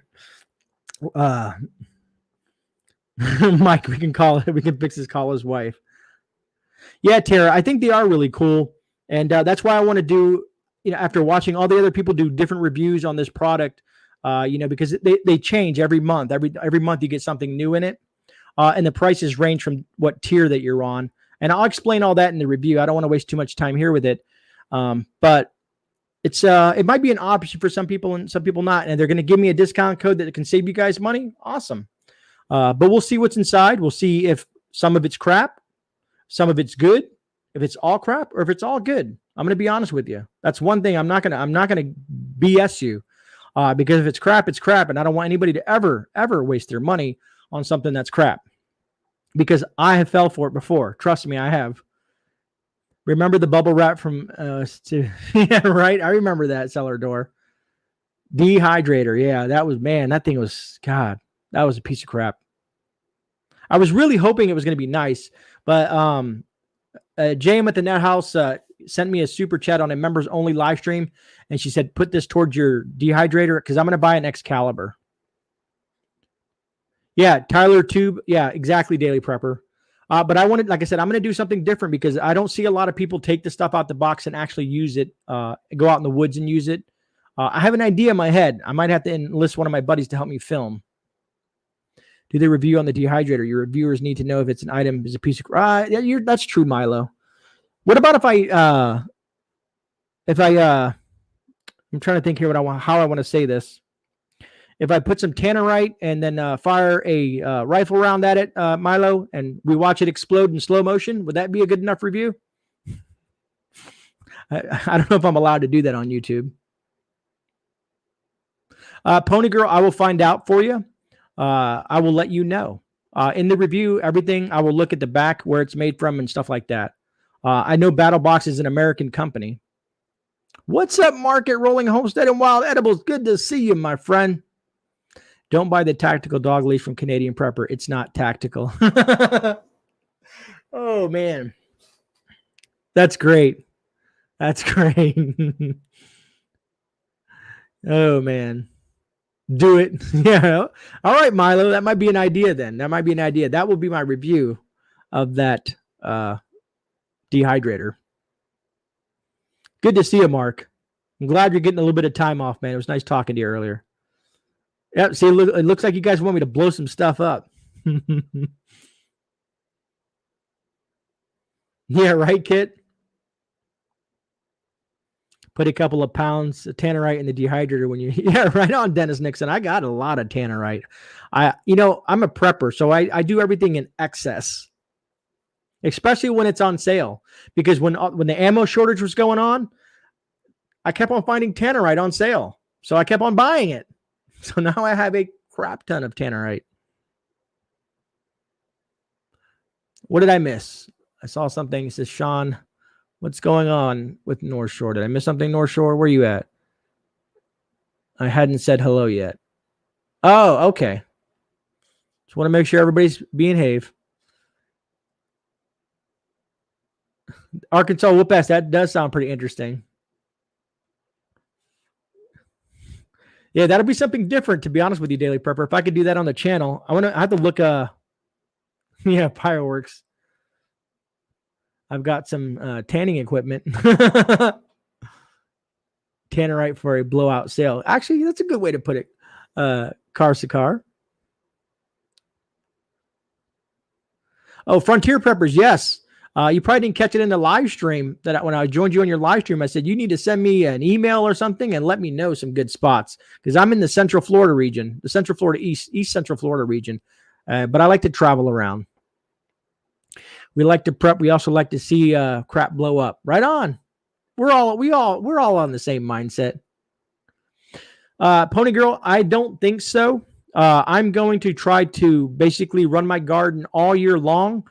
Mike, we can fix his call his wife. Yeah, Tara, I think they are really cool. And that's why I want to do, after watching all the other people do different reviews on this product, because they change every month. Every month you get something new in it. And the prices range from what tier that you're on. And I'll explain all that in the review. I don't want to waste too much time here with it. But it might be an option for some people and some people not. And they're going to give me a discount code that can save you guys money. Awesome. But we'll see what's inside. We'll see if some of it's crap, some of it's good, if it's all crap, or if it's all good. I'm going to be honest with you. That's one thing. I'm not going to BS you. Because if it's crap, it's crap. And I don't want anybody to ever waste their money on something that's crap. Because I have fell for it before. Trust me, I have. Remember the bubble wrap from yeah, right? I remember that cellar door. Dehydrator. Yeah, that thing was, God, that was a piece of crap. I was really hoping it was going to be nice. But Jam at the Net House sent me a super chat on a members only live stream. And she said, put this towards your dehydrator because I'm going to buy an Excalibur. Yeah, Tyler Tube. Yeah, exactly, Daily Prepper. But I wanted, like I said, I'm going to do something different because I don't see a lot of people take the stuff out the box and actually use it, go out in the woods and use it. I have an idea in my head. I might have to enlist one of my buddies to help me film. Do the review on the dehydrator. Your reviewers need to know if it's an item, is a piece of that's true, Milo. What about if I'm trying to think here how I want to say this. If I put some Tannerite and then fire a rifle round at it, Milo, and we watch it explode in slow motion, would that be a good enough review? I don't know if I'm allowed to do that on YouTube. Pony Girl, I will find out for you. I will let you know. In the review, everything, I will look at the back where it's made from and stuff like that. I know Battle Box is an American company. What's up, Market Rolling Homestead and Wild Edibles? Good to see you, my friend. Don't buy the tactical dog leash from Canadian Prepper. It's not tactical. Oh, man. That's great. That's great. Oh, man. Do it. Yeah. All right, Milo. That might be an idea then. That will be my review of that dehydrator. Good to see you, Mark. I'm glad you're getting a little bit of time off, man. It was nice talking to you earlier. Yeah, see, it looks like you guys want me to blow some stuff up. Yeah, right, Kit? Put a couple of pounds of Tannerite in the dehydrator when you... Yeah, right on, Dennis Nixon. I got a lot of Tannerite. I'm a prepper, so I do everything in excess, especially when it's on sale. Because when the ammo shortage was going on, I kept on finding Tannerite on sale. So I kept on buying it. So now I have a crap ton of Tannerite. What did I miss? I saw something. It says, Sean, what's going on with North Shore? Did I miss something, North Shore? Where are you at? I hadn't said hello yet. Oh, okay. Just want to make sure everybody's behave. Arkansas whoop ass. That does sound pretty interesting. Yeah, that'll be something different, to be honest with you, Daily Prepper. If I could do that on the channel, I have to look. Yeah, fireworks. I've got some tanning equipment. Tannerite for a blowout sale. Actually, that's a good way to put it. Car. Oh, Frontier Preppers, yes. You probably didn't catch it in the live stream when I joined you on your live stream. I said, you need to send me an email or something and let me know some good spots because I'm in the Central Florida region, the Central Florida, East Central Florida region. But I like to travel around. We like to prep. We also like to see crap blow up. Right on. We're all on the same mindset. Pony Girl, I don't think so. I'm going to try to basically run my garden all year long.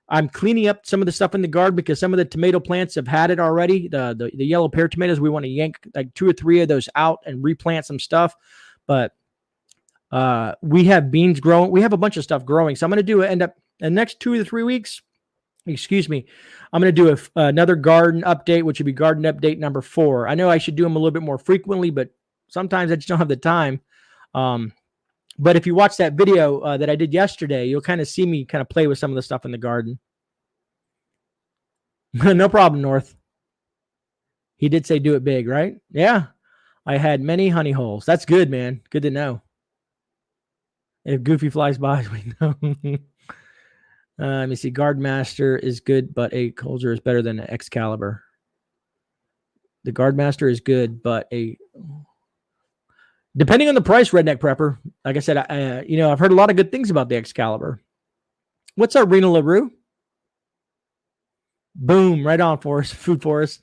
I'm cleaning up some of the stuff in the garden because some of the tomato plants have had it already. The yellow pear tomatoes, we want to yank like 2 or 3 of those out and replant some stuff. But we have beans growing. We have a bunch of stuff growing. So I'm going to do end up the next 2 to 3 weeks. Excuse me. I'm going to do another garden update, which would be garden update number 4. I know I should do them a little bit more frequently, but sometimes I just don't have the time. But if you watch that video that I did yesterday, you'll kind of see me kind of play with some of the stuff in the garden. No problem, North. He did say do it big, right? Yeah. I had many honey holes. That's good, man. Good to know. If Goofy flies by, we know. Let me see. Guard Master is good, but a Colzer is better than an Excalibur. The Guard Master is good, but depending on the price, Redneck Prepper. Like I said, I've heard a lot of good things about the Excalibur. What's up, Rena LaRue? Boom, right on for us. Food for us.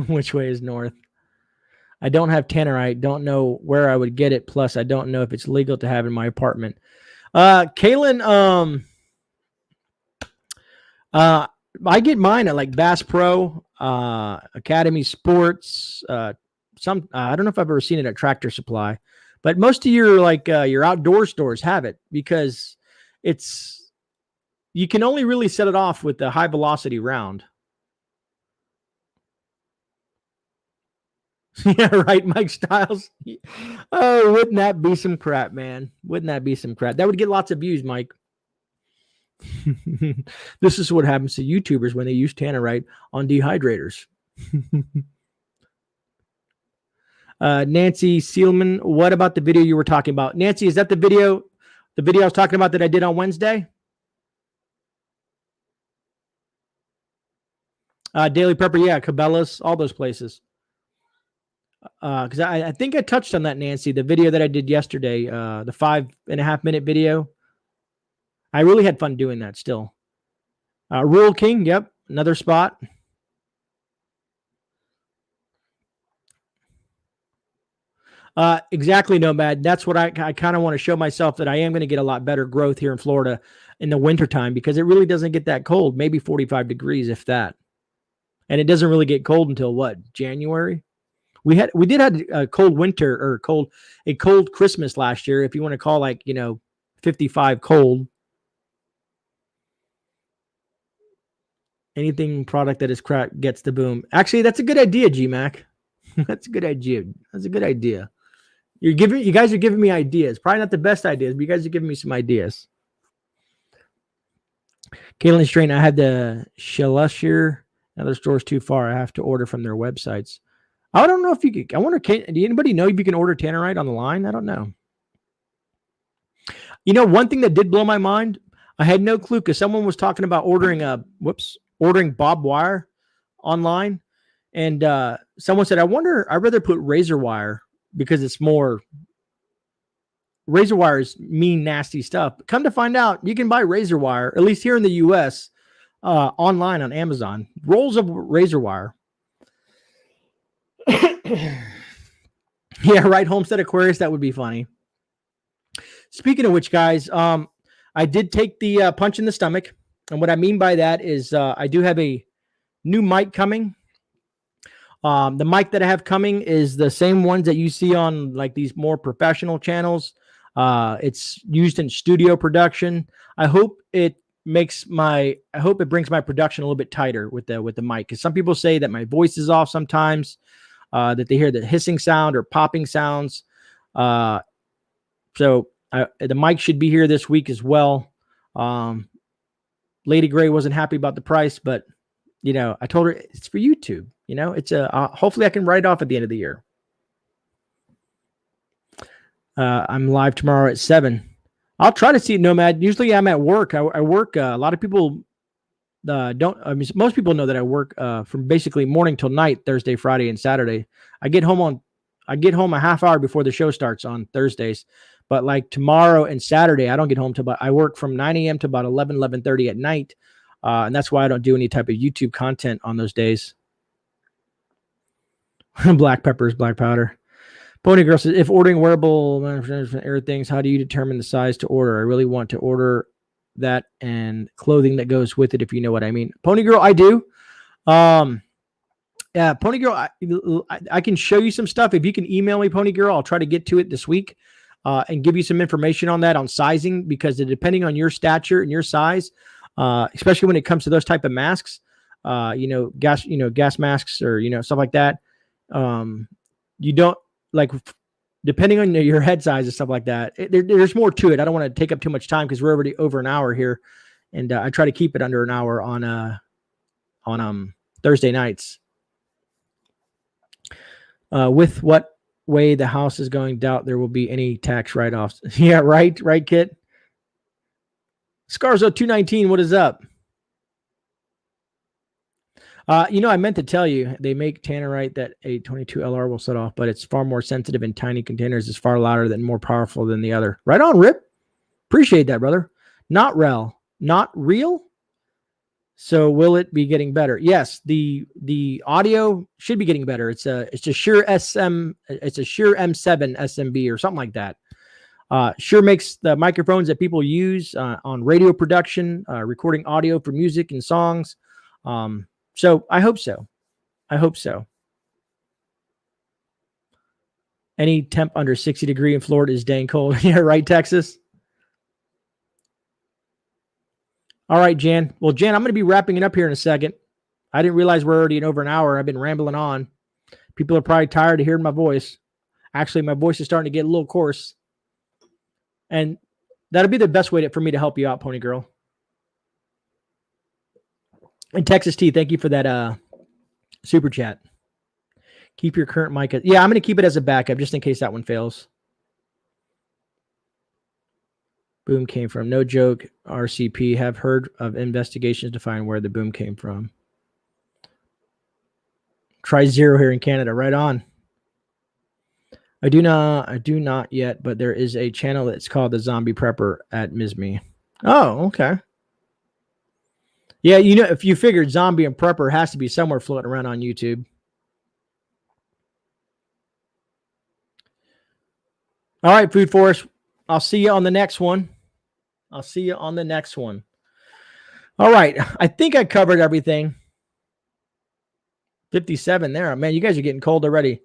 Which way is north? I don't have Tannerite. Don't know where I would get it. Plus, I don't know if it's legal to have in my apartment. Kaylin, I get mine at like Bass Pro, Academy Sports. I don't know if I've ever seen it at Tractor Supply, but most of your outdoor stores have it because you can only really set it off with the high velocity round. Yeah, right, Mike Styles. Oh, wouldn't that be some crap, man? Wouldn't that be some crap? That would get lots of views, Mike. This is what happens to YouTubers when they use Tannerite on dehydrators. Nancy Seelman, what about the video you were talking about? Nancy, is that the video I was talking about that I did on Wednesday? Daily Prepper, yeah, Cabela's, all those places. Because I think I touched on that, Nancy, the video that I did yesterday, the 5.5 minute video. I really had fun doing that still. Rural King, yep, another spot. Exactly, Nomad. That's what I kind of want to show myself that I am going to get a lot better growth here in Florida in the wintertime because it really doesn't get that cold, maybe 45 degrees, if that. And it doesn't really get cold until what, January? We did have a cold winter or a cold Christmas last year, if you want to call 55 cold. Anything product that is crap gets the boom. Actually, that's a good idea, GMAC. That's a good idea. That's a good idea. You guys are giving me ideas. Probably not the best ideas, but you guys are giving me some ideas. Caitlin Strain, I had the Shalusher. Other stores too far. I have to order from their websites. I don't know if you could. I wonder, do anybody know if you can order Tannerite on the line? I don't know. One thing that did blow my mind, I had no clue because someone was talking about ordering barbed wire online. And someone said, I'd rather put razor wire because it's more, razor wire is mean, nasty stuff. But come to find out, you can buy razor wire, at least here in the U.S., online on Amazon. Rolls of razor wire. Yeah, right. Homestead Aquarius. That would be funny. Speaking of which, guys, I did take the punch in the stomach. And what I mean by that is I do have a new mic coming. The mic that I have coming is the same ones that you see on like these more professional channels. It's used in studio production. I hope it brings my production a little bit tighter with the mic. Because some people say that my voice is off sometimes, that they hear the hissing sound or popping sounds. So the mic should be here this week as well. Lady Gray wasn't happy about the price, but I told her it's for YouTube. It's hopefully I can write off at the end of the year. I'm live tomorrow at 7. I'll try to see it, Nomad. Usually I'm at work. I work. A lot of people most people know that I work from basically morning till night, Thursday, Friday, and Saturday. I get home a half hour before the show starts on Thursdays. But like tomorrow and Saturday, I don't get home till I work from 9 a.m. to about 11:30 at night. And that's why I don't do any type of YouTube content on those days. Black pepper is black powder. Pony Girl says, if ordering wearable air things, how do you determine the size to order? I really want to order that and clothing that goes with it, if you know what I mean. Pony Girl, I do. Yeah, Pony Girl, I can show you some stuff. If you can email me, Pony Girl, I'll try to get to it this week and give you some information on that, on sizing, because depending on your stature and your size, especially when it comes to those type of masks, gas masks or, stuff like that. You don't like, depending on your head size and stuff like that, there's more to it. I don't want to take up too much time because we're already over an hour here, and I try to keep it under an hour on Thursday nights. With what way the house is going, doubt there will be any tax write-offs. Yeah, right, Kit. Scarzo 219, what is up? I meant to tell you, they make Tannerite that a 22 LR will set off, but it's far more sensitive in tiny containers. It's far louder and more powerful than the other. Right on, Rip. Appreciate that, brother. Not real. So will it be getting better? Yes, the audio should be getting better. It's a Shure M7 SMB or something like that. Shure makes the microphones that people use on radio production, recording audio for music and songs. So I hope so. Any temp under 60 degrees in Florida is dang cold. Yeah, right, Texas. All right, Jan. Well, Jan, I'm going to be wrapping it up here in a second. I didn't realize we're already in over an hour. I've been rambling on. People are probably tired of hearing my voice. Actually, my voice is starting to get a little coarse. And that'll be the best way for me to help you out, Pony Girl. And Texas T, thank you for that super chat. Keep your current mic. Yeah, I'm going to keep it as a backup just in case that one fails. Boom came from. No joke, RCP. Have heard of investigations to find where the boom came from. Try zero here in Canada. Right on. I do not yet, but there is a channel that's called the Zombie Prepper at Misme. Oh, okay. Yeah, if you figured zombie and prepper has to be somewhere floating around on YouTube. All right, Food Forest. I'll see you on the next one. All right. I think I covered everything. 57 there. Man, you guys are getting cold already.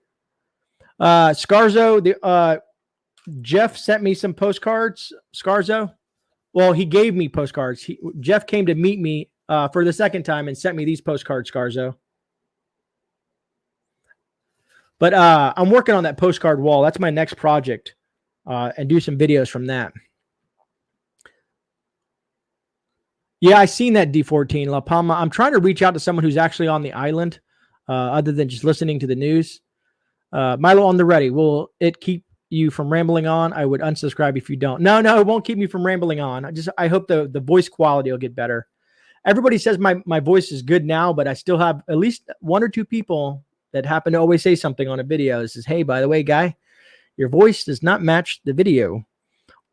Scarzo, Jeff sent me some postcards. Scarzo. Well, he gave me postcards. Jeff came to meet me for the second time and sent me these postcards, Scarzo. But I'm working on that postcard wall. That's my next project, and do some videos from that. Yeah, I seen that D14 La Palma. I'm trying to reach out to someone who's actually on the island, other than just listening to the news. Milo on the ready. Will it keep you from rambling on? I would unsubscribe if you don't. No, it won't keep me from rambling on. I hope the voice quality will get better. Everybody says my voice is good now, but I still have at least one or two people that happen to always say something on a video. It says, hey, by the way, guy, your voice does not match the video.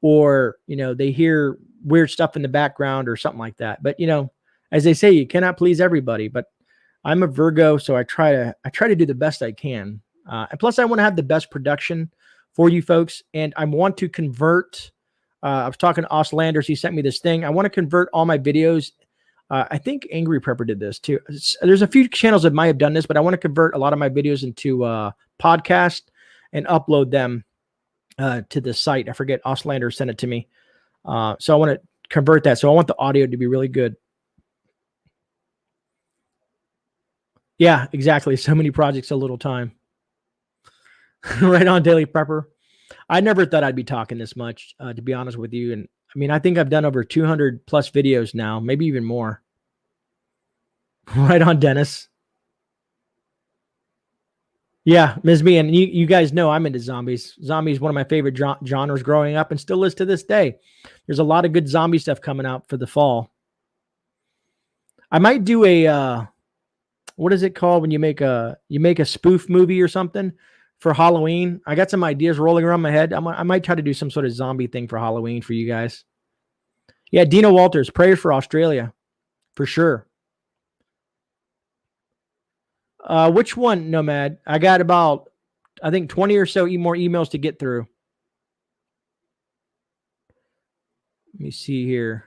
Or, they hear weird stuff in the background or something like that. But, as they say, you cannot please everybody, but I'm a Virgo, so I try to do the best I can. And plus, I want to have the best production for you folks, and I want to convert. I was talking to Oslanders. He sent me this thing. I want to convert all my videos. I think Angry Prepper did this too. There's a few channels that might have done this, but I want to convert a lot of my videos into podcast and upload them to the site. I forget, Oslander sent it to me. So I want to convert that. So I want the audio to be really good. Yeah, exactly. So many projects, so little time. Right on, Daily Prepper. I never thought I'd be talking this much, to be honest with you. And I mean, I think I've done over 200 plus videos now, maybe even more. Right on, Dennis. Yeah, Ms. B, and you guys know I'm into zombies. Zombies, one of my favorite genres growing up and still is to this day. There's a lot of good zombie stuff coming out for the fall. I might do a, what is it called when you make a spoof movie or something for Halloween? I got some ideas rolling around my head. I might try to do some sort of zombie thing for Halloween for you guys. Yeah, Dina Walters, prayers for Australia, for sure. Which one, Nomad? I got about, I think, 20 or so more emails to get through. Let me see here.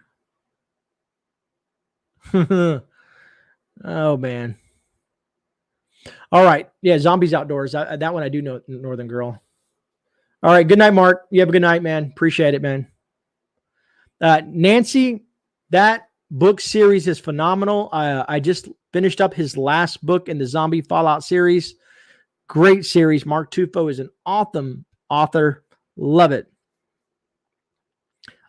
Oh, man. All right. Yeah, Zombies Outdoors. That one I do know, Northern Girl. All right. Good night, Mark. You have a good night, man. Appreciate it, man. Nancy, that book series is phenomenal. I just finished up his last book in the Zombie Fallout series. Great series. Mark Tufo is an awesome author. Love it.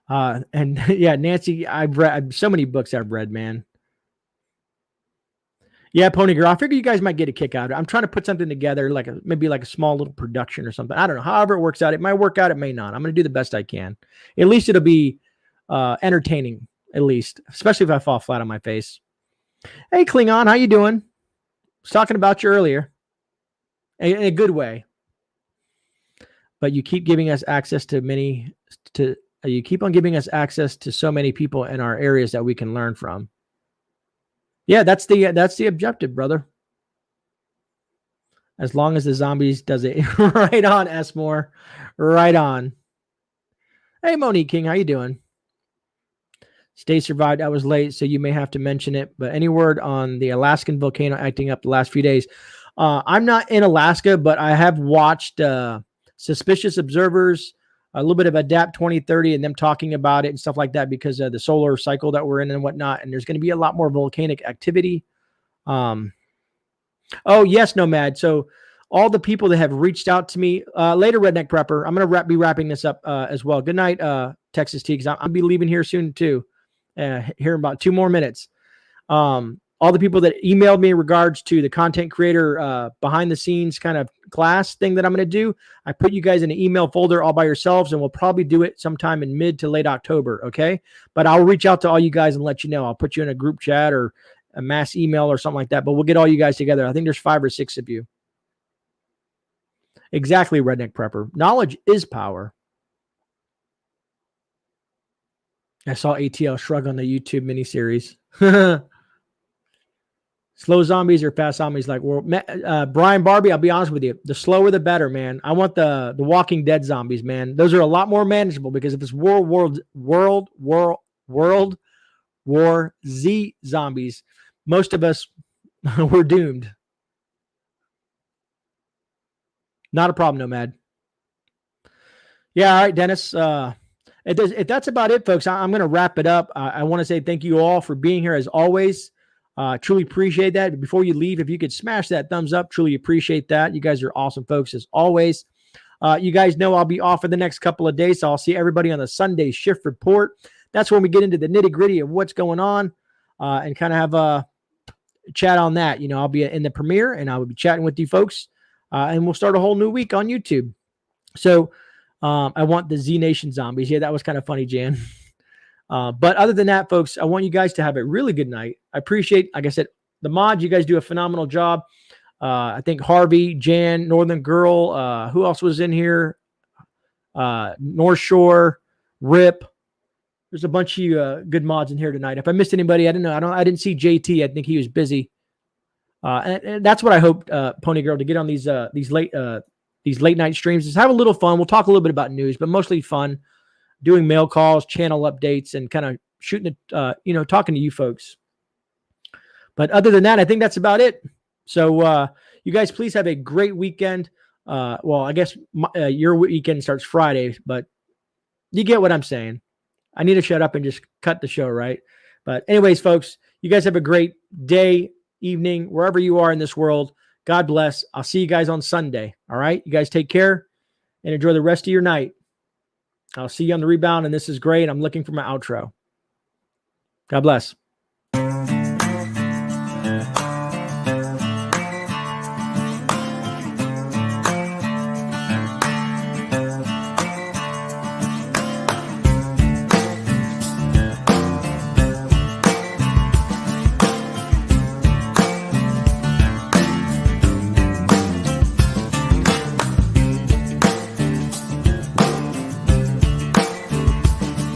And yeah, Nancy, I've read so many books I've read, man. Yeah, Pony Girl. I figure you guys might get a kick out of it. I'm trying to put something together, maybe like a small little production or something. I don't know. However it works out, it might work out, it may not. I'm going to do the best I can. At least it'll be entertaining, at least, especially if I fall flat on my face. Hey, Klingon, how you doing? I was talking about you earlier, in a good way. But you keep giving us access to you keep on giving us access to so many people in our areas that we can learn from. Yeah, that's the objective, brother. As long as the zombies does it. Right on, Esmore. Right on. Hey, Monique King, how you doing? Stay survived. I was late, so you may have to mention it. But any word on the Alaskan volcano acting up the last few days? I'm not in Alaska, but I have watched Suspicious Observers, a little bit of Adapt 2030, and them talking about it and stuff like that because of the solar cycle that we're in and whatnot. And there's going to be a lot more volcanic activity. Oh, yes, Nomad. So all the people that have reached out to me later, Redneck Prepper, I'm going to be wrapping this up as well. Good night, Texas T, because I'll be leaving here soon too. Here in about 2 more minutes. All the people that emailed me in regards to the content creator behind the scenes kind of class thing that I'm going to do, I put you guys in an email folder all by yourselves, and we'll probably do it sometime in mid to late October. Okay. But I'll reach out to all you guys and let you know. I'll put you in a group chat or a mass email or something like that, but we'll get all you guys together. I think there's 5 or 6 of you. Exactly. Redneck Prepper. Knowledge is power. I saw ATL shrug on the YouTube miniseries. Slow zombies or fast zombies? Like, well, Brian Barbie, I'll be honest with you. The slower, the better, man. I want the Walking Dead zombies, man. Those are a lot more manageable because if it's World War Z zombies, most of us we're doomed. Not a problem, Nomad. Yeah, all right, Dennis. If that's about it, folks, I'm going to wrap it up. I want to say thank you all for being here as always. Truly appreciate that. Before you leave, if you could smash that thumbs up, truly appreciate that. You guys are awesome folks as always. You guys know I'll be off for the next couple of days, so I'll see everybody on the Sunday shift report. That's when we get into the nitty gritty of what's going on and kind of have a chat on that. You know, I'll be in the premiere and I will be chatting with you folks and we'll start a whole new week on YouTube. So I want the Z Nation zombies. Yeah, that was kind of funny, Jan. But other than that, folks, I want you guys to have a really good night. I appreciate, like I said, the mods. You guys do a phenomenal job. I think Harvey, Jan, Northern Girl, who else was in here? North Shore, Rip. There's a bunch of good mods in here tonight. If I missed anybody, I don't know. I didn't see JT. I think he was busy. And that's what I hope, Pony Girl, to get on these late night streams is have a little fun. We'll talk a little bit about news, but mostly fun, doing mail calls, channel updates, and kind of shooting it, talking to you folks. But other than that, I think that's about it. So you guys, please have a great weekend. Well, I guess your weekend starts Friday, but you get what I'm saying. I need to shut up and just cut the show, right? But anyways, folks, you guys have a great day, evening, wherever you are in this world. God bless. I'll see you guys on Sunday. All right. You guys take care and enjoy the rest of your night. I'll see you on the rebound. And this is great. I'm looking for my outro. God bless.